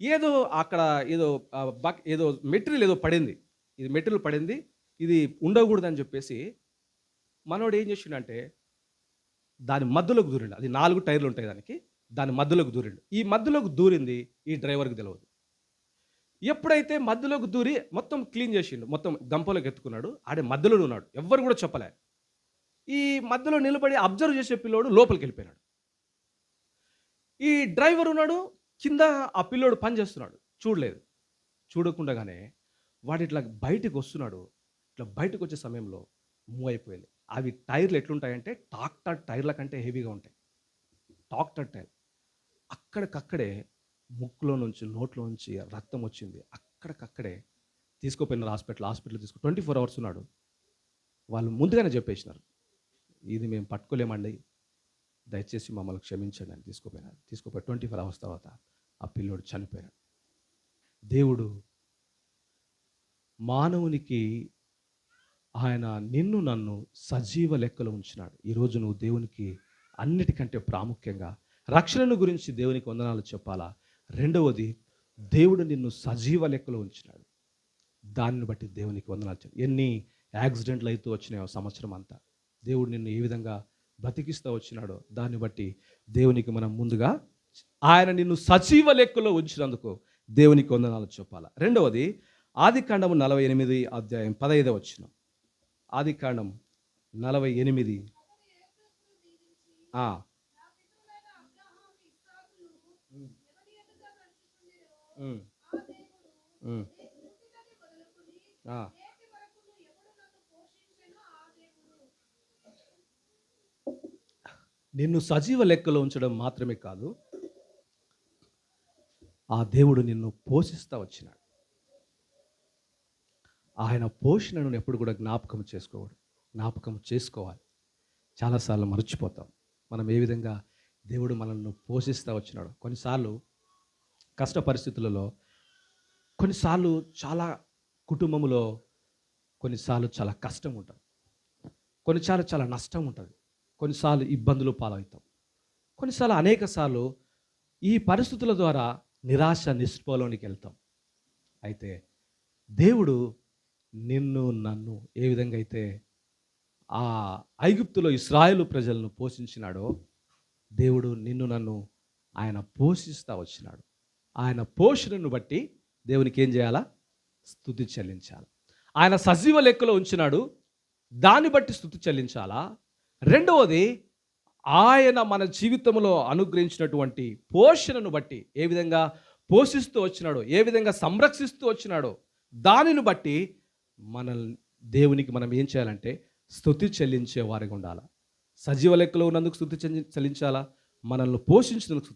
ఏదో అక్కడ ఏదో మెటీరియల్ ఏదో పడింది. ఇది మెటీరియల్ పడింది, ఇది ఉండకూడదని చెప్పేసి మనోడు ఏం చేసిండంటే దాని మధ్యలోకి దూరిండు. అది 4 టైర్లు ఉంటాయి దానికి. దాని మధ్యలోకి దూరిండు. ఈ మధ్యలోకి దూరింది ఈ డ్రైవర్కి తెలియదు. ఎప్పుడైతే మధ్యలోకి దూరి మొత్తం క్లీన్ చేసిండు, మొత్తం గంపలోకి ఎత్తుకున్నాడు, ఆడే మధ్యలో ఉన్నాడు, ఎవ్వరు కూడా చెప్పలే. ఈ మధ్యలో నిలబడి అబ్జర్వ్ చేసే పిల్లోడు లోపలికి వెళ్ళిపోయినాడు. ఈ డ్రైవర్ ఉన్నాడు కింద, ఆ పిల్లోడు పని చేస్తున్నాడు, చూడలేదు. చూడకుండానే వాడు ఇట్లా బయటకు వస్తున్నాడు. ఇట్లా బయటకు వచ్చే సమయంలో మూవ్ అయిపోయింది. అవి టైర్లు ఎట్లుంటాయంటే ట్రాక్టర్ టైర్ల కంటే హెవీగా ఉంటాయి. ట్రాక్టర్ టైర్ అక్కడికక్కడే ముక్కులో నుంచి నోట్లో నుంచి రక్తం వచ్చింది. అక్కడికక్కడే తీసుకుపోయినారు హాస్పిటల్ తీసుకు 24 అవర్స్ ఉన్నాడు. వాళ్ళు ముందుగానే చెప్పేసినారు, ఇది మేము పట్టుకోలేమండి, దయచేసి మమ్మల్ని క్షమించండి అని తీసుకుపోయి 24 అవర్స్ తర్వాత ఆ పిల్లోడు చనిపోయాడు. దేవుడు మానవునికి ఆయన నిన్ను నన్ను సజీవ లెక్కలో ఉంచినాడు. ఈరోజు నువ్వు దేవునికి అన్నిటికంటే ప్రాముఖ్యంగా రక్షణను గురించి దేవునికి వందనాలు చెప్పాలా. రెండవది, దేవుడు నిన్ను సజీవ లెక్కలో ఉంచినాడు. దాన్ని బట్టి దేవునికి వందనాలు చెప్పాలి. ఎన్ని యాక్సిడెంట్లు అయితే వచ్చినాయో సంవత్సరం అంతా, దేవుడు నిన్ను ఏ విధంగా బ్రతికిస్తూ వచ్చినాడో దాన్ని బట్టి దేవునికి మనం ముందుగా ఆయన నిన్ను సజీవ లెక్కలో ఉంచినందుకు దేవునికి వందనాలు చెప్పాలా. రెండవది, ఆదికాండము 48 అధ్యాయం 15వ వచనం. ఆదికాండం 48. నిన్ను సజీవ లెక్కలో ఉంచడం మాత్రమే కాదు, ఆ దేవుడు నిన్ను పోషిస్తూ వచ్చినాడు. ఆయన పోషణను ఎప్పుడు కూడా జ్ఞాపకం చేసుకోవాలి. చాలాసార్లు మర్చిపోతాం మనం ఏ విధంగా దేవుడు మనల్ని పోషిస్తూ వచ్చినాడు. కొన్నిసార్లు కష్ట పరిస్థితులలో, కొన్నిసార్లు చాలా కుటుంబంలో, కొన్నిసార్లు చాలా కష్టం ఉంటుంది, కొన్నిసార్లు చాలా నష్టం ఉంటుంది, కొన్నిసార్లు ఇబ్బందులు పాలవుతాం, కొన్నిసార్లు అనేక సార్లు ఈ పరిస్థితుల ద్వారా నిరాశ నిస్పృహలోనికి వెళ్తాం. అయితే దేవుడు నిన్ను నన్ను ఏ విధంగా అయితే ఆ ఐగుప్తులో ఇశ్రాయేలు ప్రజలను పోషించినాడో, దేవుడు నిన్ను నన్ను ఆయన పోషిస్తూ వచ్చినాడు. ఆయన పోషణను బట్టి దేవునికి ఏం చేయాలా? స్తుతి చెల్లించాలి. ఆయన సజీవ లెక్కలో ఉంచినాడు, దాన్ని బట్టి స్తుతి చెల్లించాలా. రెండవది, ఆయన మన జీవితంలో అనుగ్రహించినటువంటి పోషణను బట్టి ఏ విధంగా పోషిస్తూ వచ్చినాడో, ఏ విధంగా సంరక్షిస్తూ వచ్చినాడో దానిని బట్టి దేవునికి మనం ఏం చేయాలంటే స్తుతి చెల్లించే వారిగా ఉండాలి. సజీవ లెక్కలో ఉన్నందుకు స్తుతి చెల్లించాలా, మనల్ని పోషించినందుకు